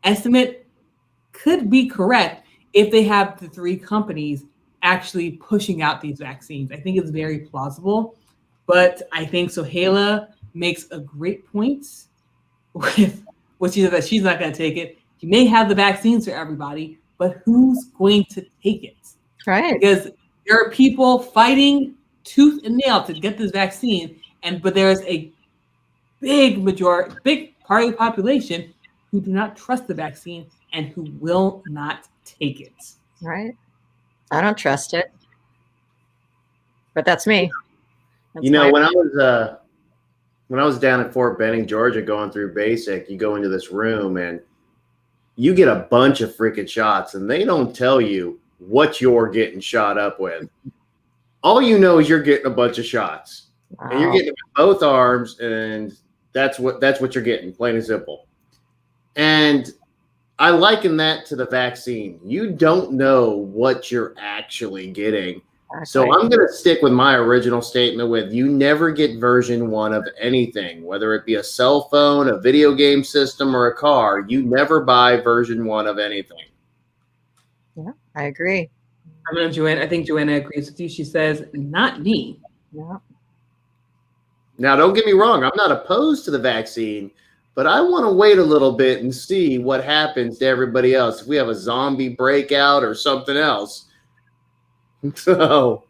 estimate could be correct if they have the three companies actually pushing out these vaccines. I think it's very plausible, but I think Sohaila makes a great point with what she said, that she's not going to take it. You may have the vaccines for everybody, but who's going to take it? Right. Because there are people fighting tooth and nail to get this vaccine, but there's a big part of the population who do not trust the vaccine and who will not take it. Right. I don't trust it, but that's me. That's when I was down at Fort Benning, Georgia, going through basic, you go into this room and you get a bunch of freaking shots, and they don't tell you what you're getting shot up with. All you know is you're getting a bunch of shots, and you're getting it with both arms, and that's what you're getting, plain and simple. And I liken that to the vaccine. You don't know what you're actually getting. So I'm going to stick with my original statement with you never get version 1 of anything, whether it be a cell phone, a video game system, or a car. You never buy version 1 of anything. Yeah, I agree. I think Joanna agrees with you. She says, not me. Yeah. Now, don't get me wrong. I'm not opposed to the vaccine, but I want to wait a little bit and see what happens to everybody else. If we have a zombie breakout or something else. So,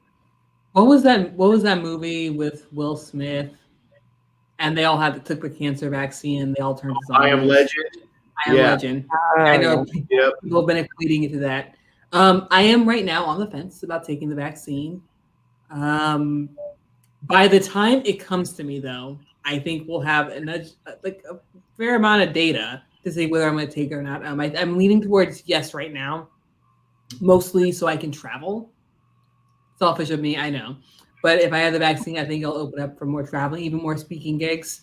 what was that movie with Will Smith? And they all took the cancer vaccine, and they all turned to zombies. I Am Legend. I Am Legend. I know people have been equating it to that. I am right now on the fence about taking the vaccine. By the time it comes to me, though, I think we'll have a fair amount of data to say whether I'm going to take it or not. I'm leaning towards yes right now, mostly so I can travel. Selfish of me, I know. But if I have the vaccine, I think it'll open up for more traveling, even more speaking gigs.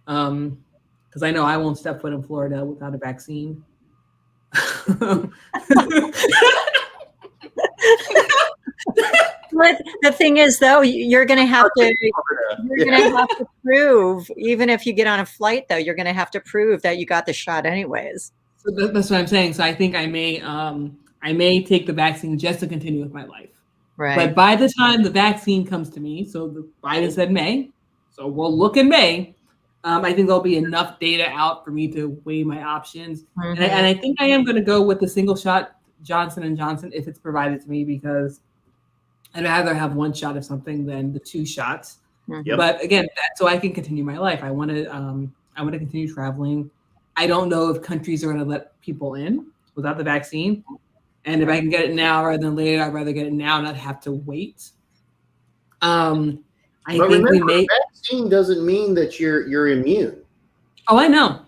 Because I know I won't step foot in Florida without a vaccine. But the thing is, though, you're going to have to prove, even if you get on a flight, though, you're going to have to prove that you got the shot anyways. So that's what I'm saying. So I think I may take the vaccine just to continue with my life. Right. But by the time the vaccine comes to me, so Biden said May, so we'll look in May. I think there'll be enough data out for me to weigh my options. Mm-hmm. And I think I am going to go with the single shot Johnson & Johnson if it's provided to me, because I'd rather have one shot of something than the 2 shots. Mm-hmm. But again, so I can continue my life. I want to continue traveling. I don't know if countries are going to let people in without the vaccine. And if I can get it now rather than later, I'd rather get it now and not have to wait. I think remember, vaccine doesn't mean that you're immune. Oh, I know.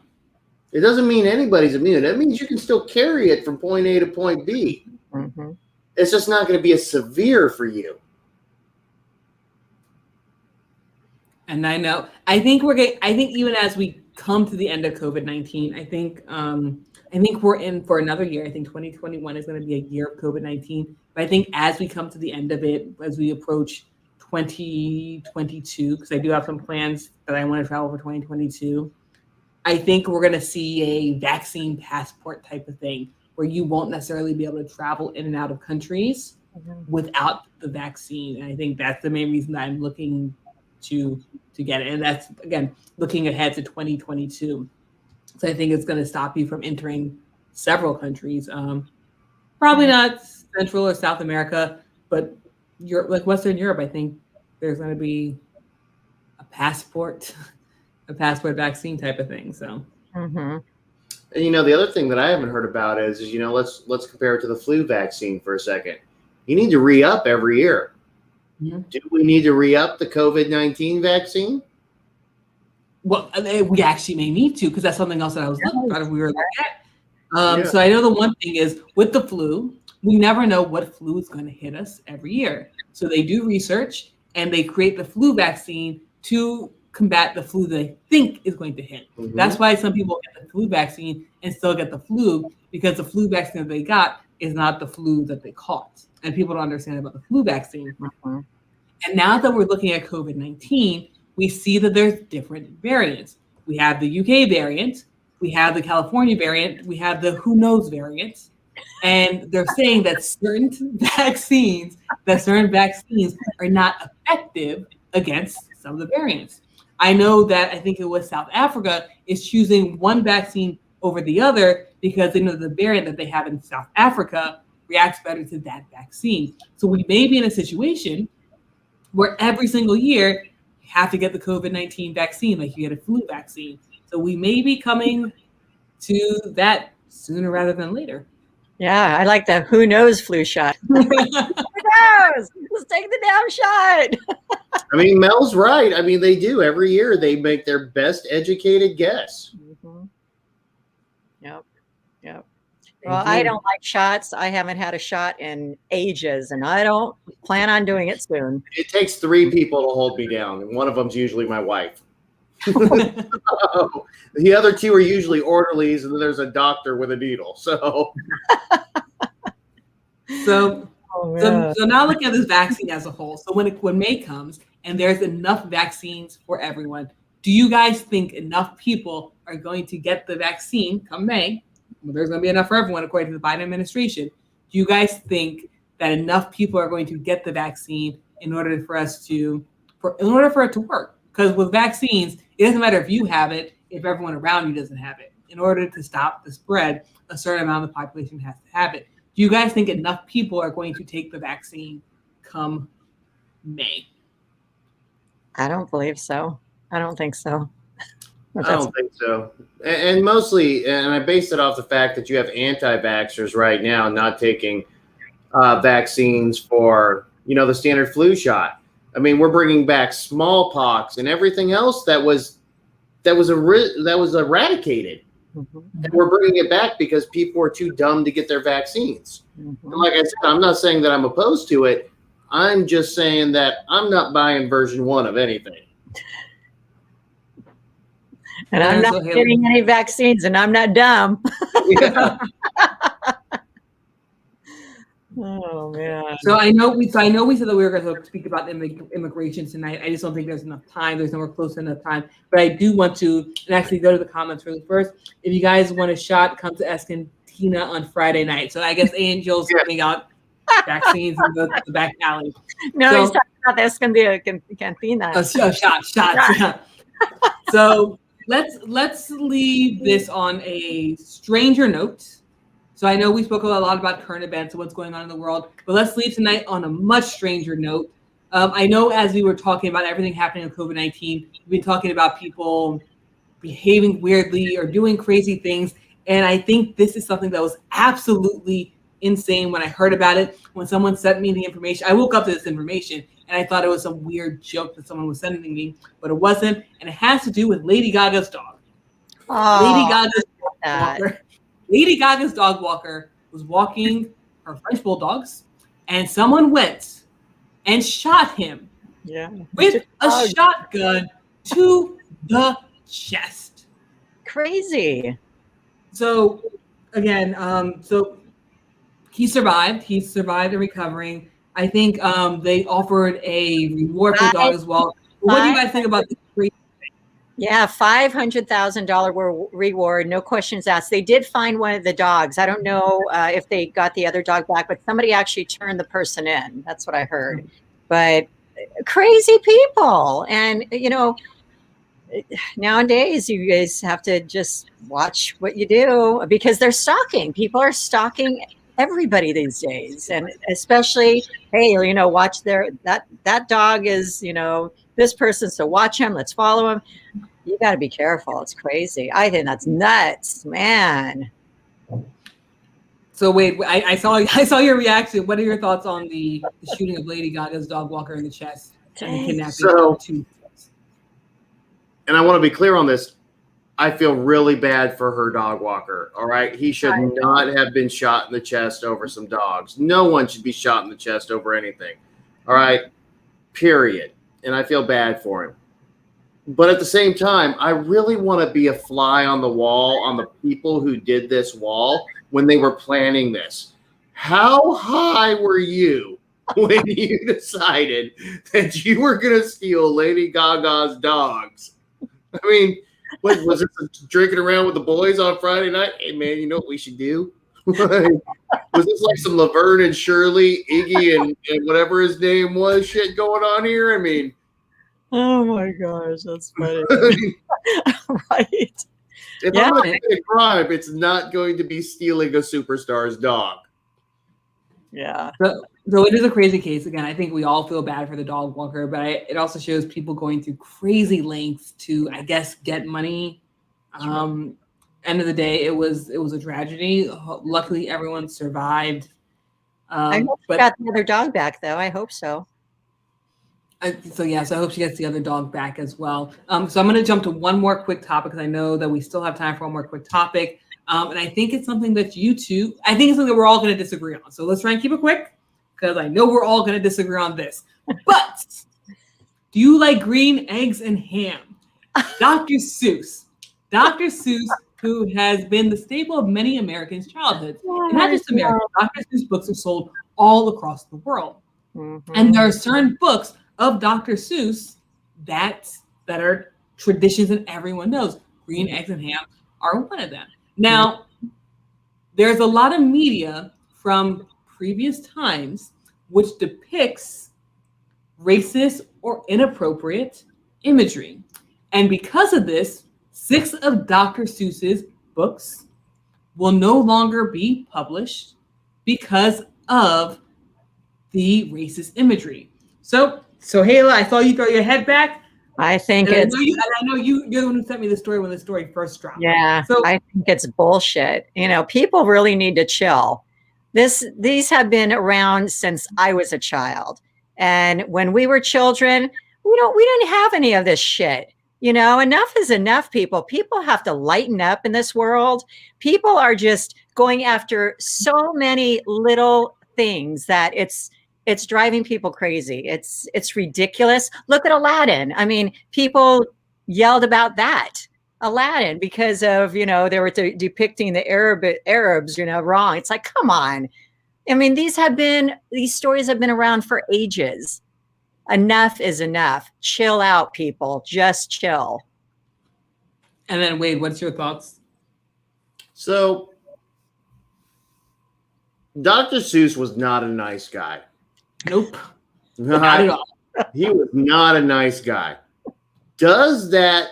It doesn't mean anybody's immune. That means you can still carry it from point A to point B. Mm-hmm. It's just not going to be as severe for you. And I know. I think even as we come to the end of COVID-19, I think we're in for another year. I think 2021 is going to be a year of COVID-19. But I think as we come to the end of it, as we approach 2022, because I do have some plans that I want to travel for 2022. I think we're going to see a vaccine passport type of thing where you won't necessarily be able to travel in and out of countries without the vaccine. And I think that's the main reason that I'm looking to get it. And that's, again, looking ahead to 2022. So I think it's going to stop you from entering several countries. Probably not Central or South America, but Europe, like Western Europe, I think there's going to be a passport vaccine type of thing. So, and the other thing that I haven't heard about is let's compare it to the flu vaccine for a second. You need to re-up every year. Do we need to re-up the COVID-19 vaccine? Well, we actually may need to, because that's something else that I was we were looking at. So I know the one thing is with the flu, we never know what flu is going to hit us every year. So they do research and they create the flu vaccine to combat the flu they think is going to hit. That's why some people get the flu vaccine and still get the flu, because the flu vaccine that they got is not the flu that they caught. And people don't understand about the flu vaccine. And now that we're looking at COVID-19, we see that there's different variants. We have the UK variant, we have the California variant, we have the who knows variant. And they're saying that certain vaccines are not effective against some of the variants. I know that I think it was South Africa is choosing one vaccine over the other because they know the variant that they have in South Africa reacts better to that vaccine. So we may be in a situation where every single year you have to get the COVID-19 vaccine like you get a flu vaccine. So we may be coming to that sooner rather than later. Yeah, I like the who knows flu shot. Who knows? Let's take the damn shot. I mean, Mel's right. I mean, they do. Every year they make their best educated guess. Yep. Well, I don't like shots. I haven't had a shot in ages, and I don't plan on doing it soon. It takes 3 people to hold me down, and one of them's usually my wife. The other 2 are usually orderlies, and then there's a doctor with a needle. So now looking at this vaccine as a whole. So when May comes and there's enough vaccines for everyone, do you guys think enough people are going to get the vaccine come May? Well, there's going to be enough for everyone according to the Biden administration. Do you guys think that enough people are going to get the vaccine in order for it to work? Because with vaccines, it doesn't matter if you have it, if everyone around you doesn't have it. In order to stop the spread, a certain amount of the population has to have it. Do you guys think enough people are going to take the vaccine come May? I don't believe so. I don't think so. I don't think so. And mostly, and I base it off the fact that you have anti-vaxxers right now not taking vaccines for, the standard flu shot. I mean, we're bringing back smallpox and everything else that was eradicated. And we're bringing it back because people are too dumb to get their vaccines. And like I said, I'm not saying that I'm opposed to it. I'm just saying that I'm not buying version 1 of anything. And I'm not getting any vaccines, and I'm not dumb. Yeah. Oh man! So I know we said that we were going to speak about immigration tonight. I just don't think there's enough time. There's nowhere close to enough time. But I do want to actually go to the comments really first. If you guys want a shot, come to Escantina on Friday night. So I guess Angel's giving out vaccines in the back alley. No, he's talking about the Escantina. Shot. So let's leave this on a stranger note. So I know we spoke a lot about current events and what's going on in the world, but let's leave tonight on a much stranger note. I know as we were talking about everything happening with COVID-19, we've been talking about people behaving weirdly or doing crazy things. And I think this is something that was absolutely insane when I heard about it. When someone sent me the information, I woke up to this information and I thought it was some weird joke that someone was sending me, but it wasn't. And it has to do with Lady Gaga's dog. Lady Gaga's dog walker was walking her French bulldogs, and someone went and shot him with a shotgun to the chest. Crazy. So again, so he survived. He's survived and recovering. I think they offered a reward for the dog as well. What do you guys think about this? Yeah, $500,000 reward, no questions asked. They did find one of the dogs. I don't know if they got the other dog back, but somebody actually turned the person in. That's what I heard. But crazy people, and nowadays you guys have to just watch what you do because they're stalking. People are stalking everybody these days, and especially, hey, watch that dog is this person, so watch him. Let's follow him. You got to be careful. It's crazy. I think that's nuts, man. So wait, I saw your reaction. What are your thoughts on the shooting of Lady Gaga's dog walker in the chest and the kidnapping of two? And I want to be clear on this. I feel really bad for her dog walker. All right. He should not have been shot in the chest over some dogs. No one should be shot in the chest over anything. All right. Period. And I feel bad for him. But at the same time, I really want to be a fly on the wall on the people who did this wall when they were planning this. How high were you when you decided that you were going to steal Lady Gaga's dogs? I mean, what was it, drinking around with the boys on Friday night? Hey, man, you know what we should do? Was this like some Laverne and Shirley, Iggy, and whatever his name was shit going on here? I mean, oh my gosh, that's funny. Right. If I'm going to commit a crime, it's not going to be stealing a superstar's dog. Yeah. So it is a crazy case. Again, I think we all feel bad for the dog walker, but it also shows people going through crazy lengths to, I guess, get money. End of the day, it was a tragedy. Luckily, everyone survived. I hope she got the other dog back, though. I hope so. So I hope she gets the other dog back as well. So I'm going to jump to one more quick topic because I know that we still have time for one more quick topic. And I think it's something that I think it's something that we're all going to disagree on. So let's try and keep it quick because I know we're all going to disagree on this. But do you like green eggs and ham? Dr. Seuss, who has been the staple of many Americans' childhoods, and not just Americans. Dr. Seuss books are sold all across the world. Mm-hmm. And there are certain books of Dr. Seuss that are traditions and everyone knows. Green eggs and ham are one of them. Now, there's a lot of media from previous times which depicts racist or inappropriate imagery. And because of this, 6 of Dr. Seuss's books will no longer be published because of the racist imagery. So Sohaila, I saw you throw your head back. I think I know you're the one who sent me the story when the story first dropped. Yeah, so I think it's bullshit. People really need to chill. These have been around since I was a child, and when we were children, we didn't have any of this shit. Enough is enough, people. People have to lighten up in this world. People are just going after so many little things that it's driving people crazy. It's ridiculous. Look at Aladdin. I mean, people yelled about that, Aladdin, because of, they were depicting the Arabs, wrong. It's like, come on. I mean, these stories have been around for ages. Enough is enough. Chill out, people. Just chill. And then Wade, what's your thoughts? So Dr. Seuss was not a nice guy. Nope. Not at all. He was not a nice guy. Does that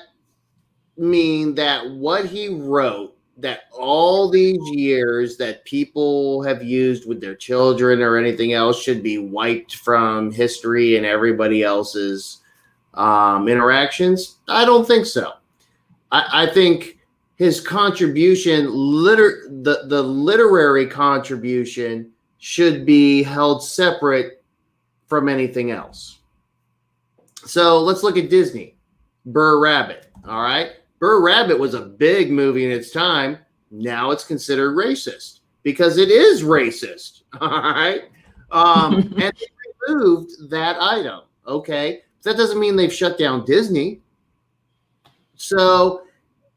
mean that what he wrote, that all these years that people have used with their children or anything else should be wiped from history and everybody else's interactions? I don't think so. I think his contribution, the literary contribution, should be held separate from anything else. So let's look at Disney. Burr Rabbit. All right. Burr Rabbit was a big movie in its time. Now it's considered racist because it is racist. All right. And they removed that item. Okay. That doesn't mean they've shut down Disney. So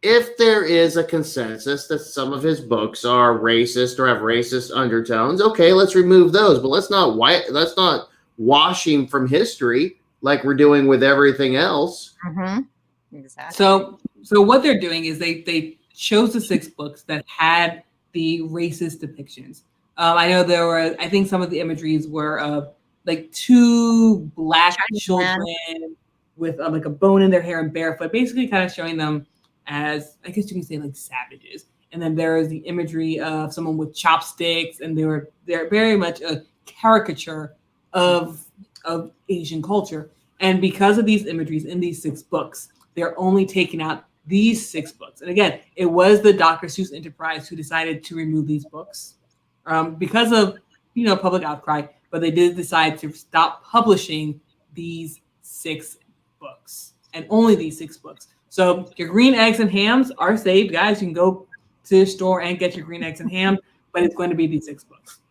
if there is a consensus that some of his books are racist or have racist undertones, okay, let's remove those. But let's not wash him from history like we're doing with everything else. Mm-hmm. Exactly. So what they're doing is they chose the 6 books that had the racist depictions. I know there were, I think some of the imageries were of like 2 black children with like a bone in their hair and barefoot, basically kind of showing them as, I guess you can say, like savages. And then there is the imagery of someone with chopsticks, and they're very much a caricature of Asian culture. And because of these imageries in these 6 books, they're only taking out these 6 books. And again, it was the Dr. Seuss Enterprise who decided to remove these books because of public outcry. But they did decide to stop publishing these 6 books, and only these 6 books. So your green eggs and hams are saved, guys. You can go to the store and get your green eggs and ham, but it's going to be these 6 books.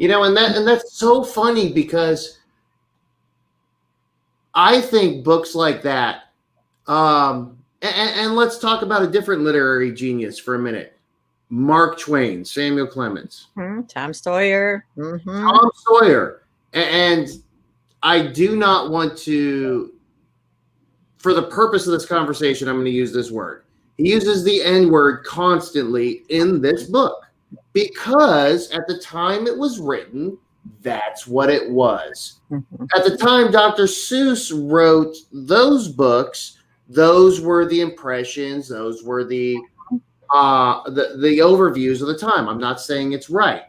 And that's so funny, because I think books like that, and let's talk about a different literary genius for a minute. Mark Twain, Samuel Clemens, Tom Sawyer. Tom Sawyer. And I do not want to, for the purpose of this conversation, I'm going to use this word. He uses the N-word constantly in this book because at the time it was written, that's what it was. At the time Dr. Seuss wrote those books, those were the impressions, those were the overviews of the time. I'm not saying it's right.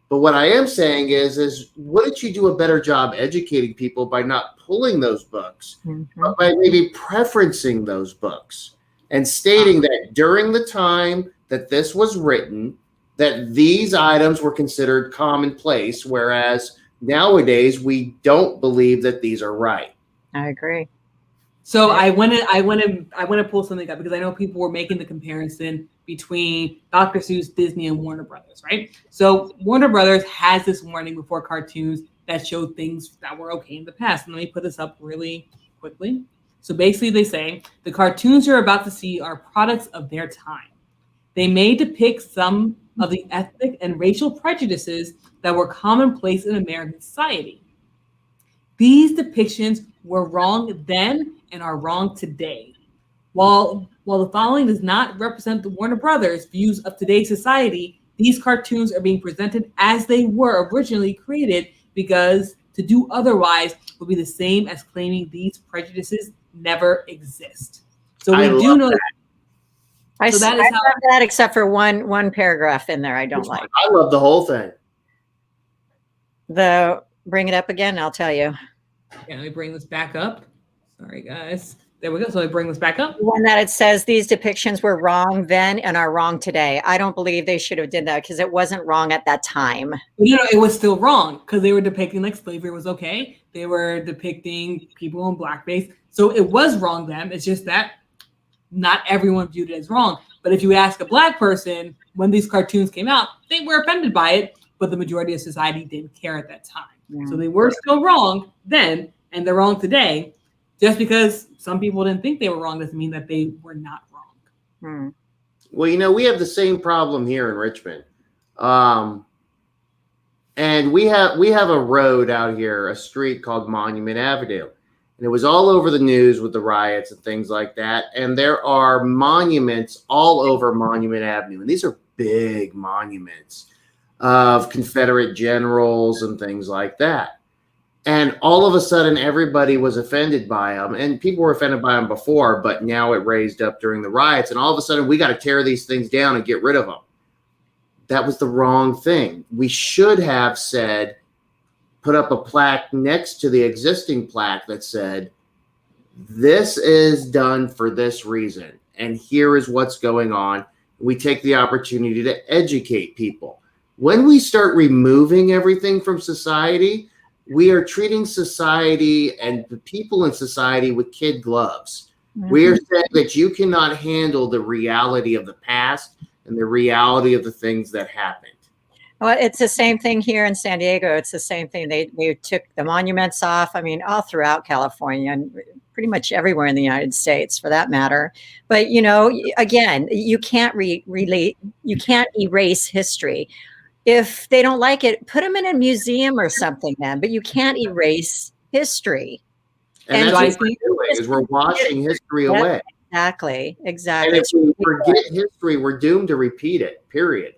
But what I am saying is wouldn't you do a better job educating people by not pulling those books, but by maybe preferencing those books and stating that during the time that this was written, that these items were considered commonplace, whereas nowadays we don't believe that these are right. I agree. So I want to pull something up because I know people were making the comparison between Dr. Seuss, Disney, and Warner Brothers, right? So Warner Brothers has this warning before cartoons that showed things that were okay in the past. And let me put this up really quickly. So basically they say, the cartoons you're about to see are products of their time. They may depict some of the ethnic and racial prejudices that were commonplace in American society. These depictions were wrong then and are wrong today. While the following does not represent the Warner Brothers' views of today's society, these cartoons are being presented as they were originally created, because to do otherwise would be the same as claiming these prejudices never exist. So we do know that. I love that, except for one paragraph in there I don't like. I love the whole thing. Bring it up again, I'll tell you. Yeah, let me bring this back up. Sorry, guys. There we go. So I bring this back up. The one that it says these depictions were wrong then and are wrong today. I don't believe they should have did that because it wasn't wrong at that time. It was still wrong because they were depicting like slavery was okay. They were depicting people in blackface. So it was wrong then. It's just that not everyone viewed it as wrong. But if you ask a black person when these cartoons came out, they were offended by it, but the majority of society didn't care at that time. Yeah. So they were still wrong then, and they're wrong today. Just because some people didn't think they were wrong doesn't mean that they were not wrong. Well, we have the same problem here in Richmond. And we have a road out here, a street called Monument Avenue. And it was all over the news with the riots and things like that. And there are monuments all over Monument Avenue. And these are big monuments of Confederate generals and things like that. And all of a sudden, everybody was offended by them. And people were offended by them before, but now it raised up during the riots. And all of a sudden, we got to tear these things down and get rid of them. That was the wrong thing. We should have said, put up a plaque next to the existing plaque that said, this is done for this reason. And here is what's going on. We take the opportunity to educate people. When we start removing everything from society, we are treating society and the people in society with kid gloves. Mm-hmm. We are saying that you cannot handle the reality of the past and the reality of the things that happened. Well, it's the same thing here in San Diego. It's the same thing. They took the monuments off. I mean, all throughout California and pretty much everywhere in the United States for that matter. But, you know, again, you can't you can't erase history. If they don't like it, put them in a museum or something then, but you can't erase history. And And that's I what we're think doing, is we're washing history Yep. away. Exactly. And Exactly. if we forget history, we're doomed to repeat it, period.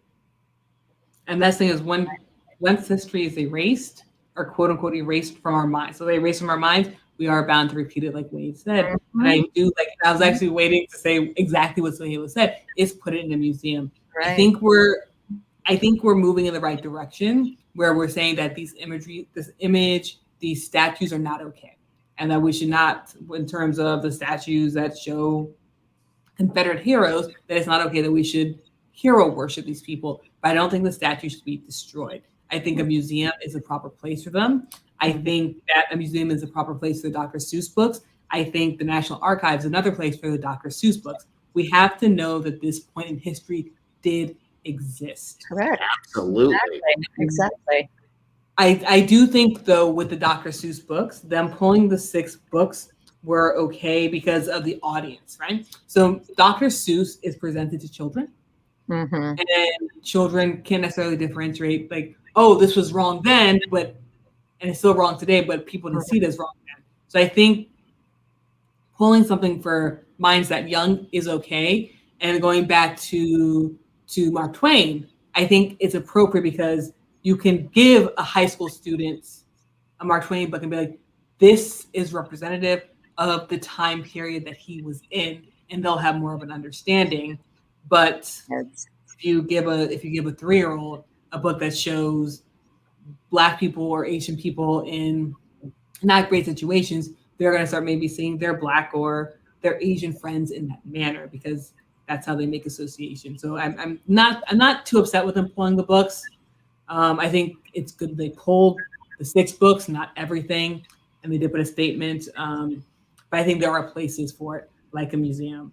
And that's the thing is once history is erased or quote unquote erased from our minds. So they erase from our minds, we are bound to repeat it like Wade said. Mhm. And I do like I was actually waiting to say exactly what Sohaila said, is put it in a museum. Right. I think we're moving in the right direction where we're saying that this image, these statues are not okay. And that we should not, in terms of the statues that show Confederate heroes, that it's not okay that we should hero worship these people. But I don't think the statues should be destroyed. I think a museum is a proper place for them. I think that a museum is a proper place for the Dr. Seuss books. I think the National Archives is another place for the Dr. Seuss books. We have to know that this point in history did exist. Correct. Absolutely. Exactly. I do think, though, with the Dr. Seuss books, them pulling the 6 books were okay because of the audience, right? So Dr. Seuss is presented to children, Mm-hmm. and children can't necessarily differentiate, like, oh, this was wrong then, and it's still wrong today, but people didn't see it as wrong then. So I think pulling something for minds that young is okay. And going back to Mark Twain, I think it's appropriate because you can give a high school student a Mark Twain book and be like, this is representative of the time period that he was in, and they'll have more of an understanding. But if you give a 3-year-old a book that shows Black people or Asian people in not great situations, they're going to start maybe seeing their Black or their Asian friends in that manner because that's how they make association. So I'm not too upset with them pulling the books. I think it's good they pulled the 6 books, not everything, and they did put a statement. But I think there are places for it, like a museum.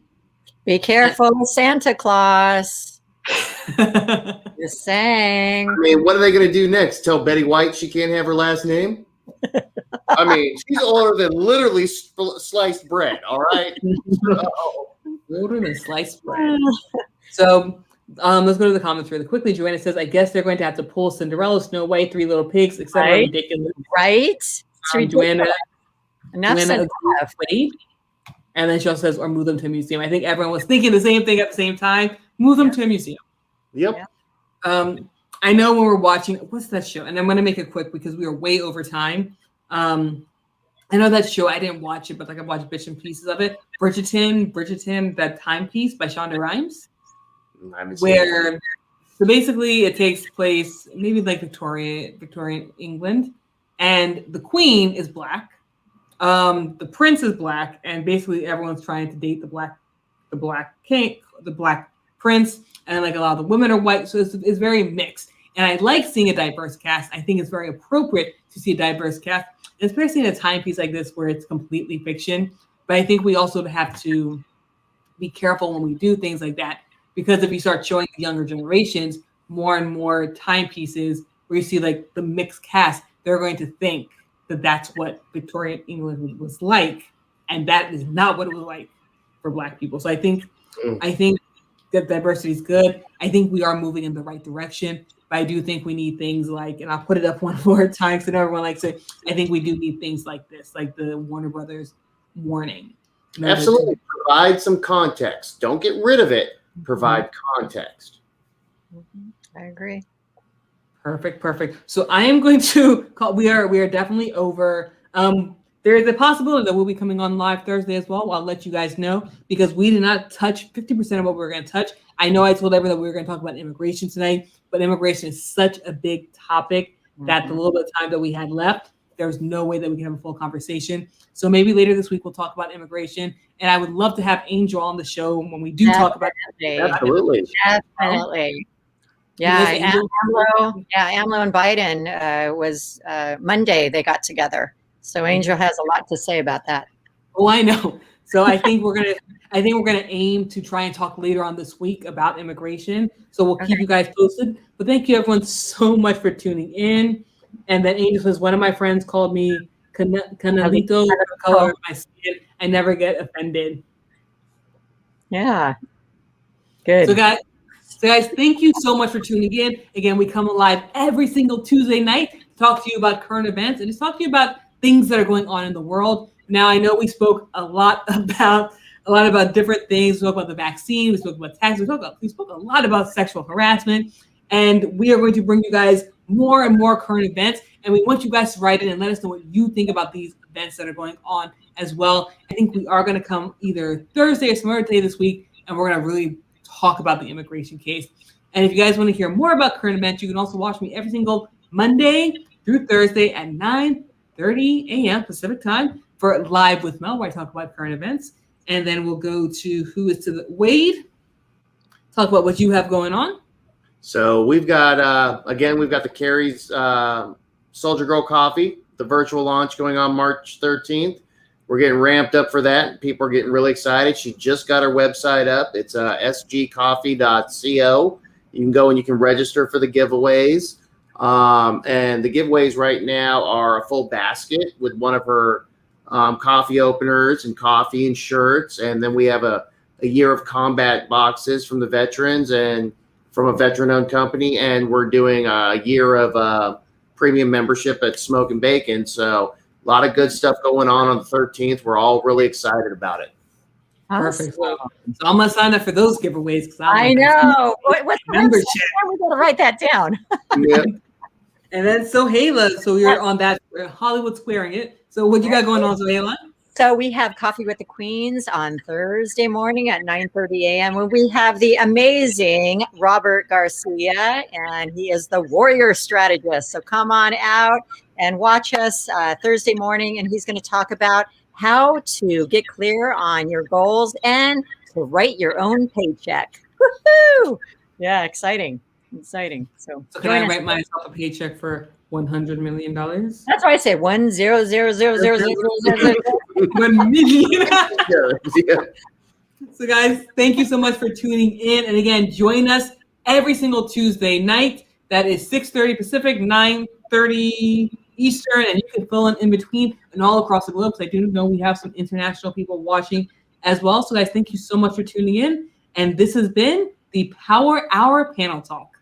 Be careful, Santa Claus. Just saying. I mean, what are they going to do next? Tell Betty White she can't have her last name? I mean, she's older than literally sliced bread, all right? Older than sliced bread. So let's go to the comments really quickly. Joanna says, I guess they're going to have to pull Cinderella, Snow White, Three Little Pigs, etc. Right. Ridiculous. Right? It's ridiculous. Joanna Wade. And then she also says, or move them to a museum. I think everyone was thinking the same thing at the same time. Move them to a museum. Yep. I know when we're watching, what's that show? And I'm going to make it quick because we are way over time. I know that show, I didn't watch it, but like I watched bits and pieces of it. Bridgerton, that timepiece by Shonda Rhimes. So basically it takes place maybe like Victorian England, and the queen is Black. The prince is Black, and basically everyone's trying to date the black king, the Black prince, and like a lot of the women are white, so it's very mixed. And I like seeing a diverse cast. I think it's very appropriate to see a diverse cast, especially in a timepiece like this where it's completely fiction. But I think we also have to be careful when we do things like that, because if you start showing the younger generations more and more timepieces where you see like the mixed cast, they're going to think that that's what Victorian England was like, and that is not what it was like for Black people. So I think that diversity is good. I think we are moving in the right direction, but I do think we need things like, and I'll put it up one more time because everyone likes it. I think we do need things like this, like the Warner Brothers warning. Absolutely. Provide some context. Don't get rid of it. Provide context. I agree. Perfect. So I am going to call. We are definitely over. There is a possibility that we'll be coming on live Thursday as well. I'll let you guys know because we did not touch 50% of what we were going to touch. I know I told everyone that we were going to talk about immigration tonight, but immigration is such a big topic that the little bit of time that we had left, there's no way that we can have a full conversation. So maybe later this week we'll talk about immigration. And I would love to have Angel on the show when we do talk about it. Absolutely. Definitely. Yeah, AMLO and Biden was Monday they got together. So Angel has a lot to say about that. Oh, I know. So I think we're gonna aim to try and talk later on this week about immigration. So we'll keep you guys posted. But thank you everyone so much for tuning in. And then Angel says, one of my friends called me Canelito, the color of my skin. and never get offended. Yeah. Good. So guys, thank you so much for tuning in. Again, we come alive every single Tuesday night to talk to you about current events and just talk to you about things that are going on in the world. Now, I know we spoke a lot about different things. We spoke about the vaccine. We spoke about tax. We spoke a lot about sexual harassment. And we are going to bring you guys more and more current events. And we want you guys to write in and let us know what you think about these events that are going on as well. I think we are going to come either Thursday or some other day this week, and we're going to really talk about the immigration case. And if you guys want to hear more about current events, you can also watch me every single Monday through Thursday at 9:30 a.m. Pacific time for Live with Mel, where I talk about current events. And then we'll go to Who is to the Wade, talk about what you have going on. So we've got, we've got the Carrie's Soldier Girl Coffee, the virtual launch going on March 13th. We're getting ramped up for that. People are getting really excited. She just got her website up. It's sgcoffee.co. You can go and you can register for the giveaways. And the giveaways right now are a full basket with one of her coffee openers and coffee and shirts. And then we have a year of combat boxes from the veterans and from a veteran-owned company. And we're doing a year of premium membership at Smoke and Bacon. So a lot of good stuff going on the 13th. We're all really excited about it. Perfect. So I'm gonna sign up for those giveaways because I know. What's the membership? We gotta write that down. Yeah. And then Sohaila, so you're on that Hollywood squaring it. So what you got going on, Sohaila? So we have Coffee with the Queens on Thursday morning at 9:30 a.m. when we have the amazing Robert Garcia, and he is the warrior strategist. So come on out and watch us Thursday morning, and he's going to talk about how to get clear on your goals and to write your own paycheck. Woohoo! Yeah, exciting. So can I write myself a paycheck for $100 million? That's why I say 1000000. 1 million. Yeah. So guys, thank you so much for tuning in. And again, join us every single Tuesday night. That is 6:30 Pacific, 9:30 Eastern, and you can fill in between and all across the globe. So I do know we have some international people watching as well. So guys, thank you so much for tuning in. And this has been the Power Hour Panel Talk.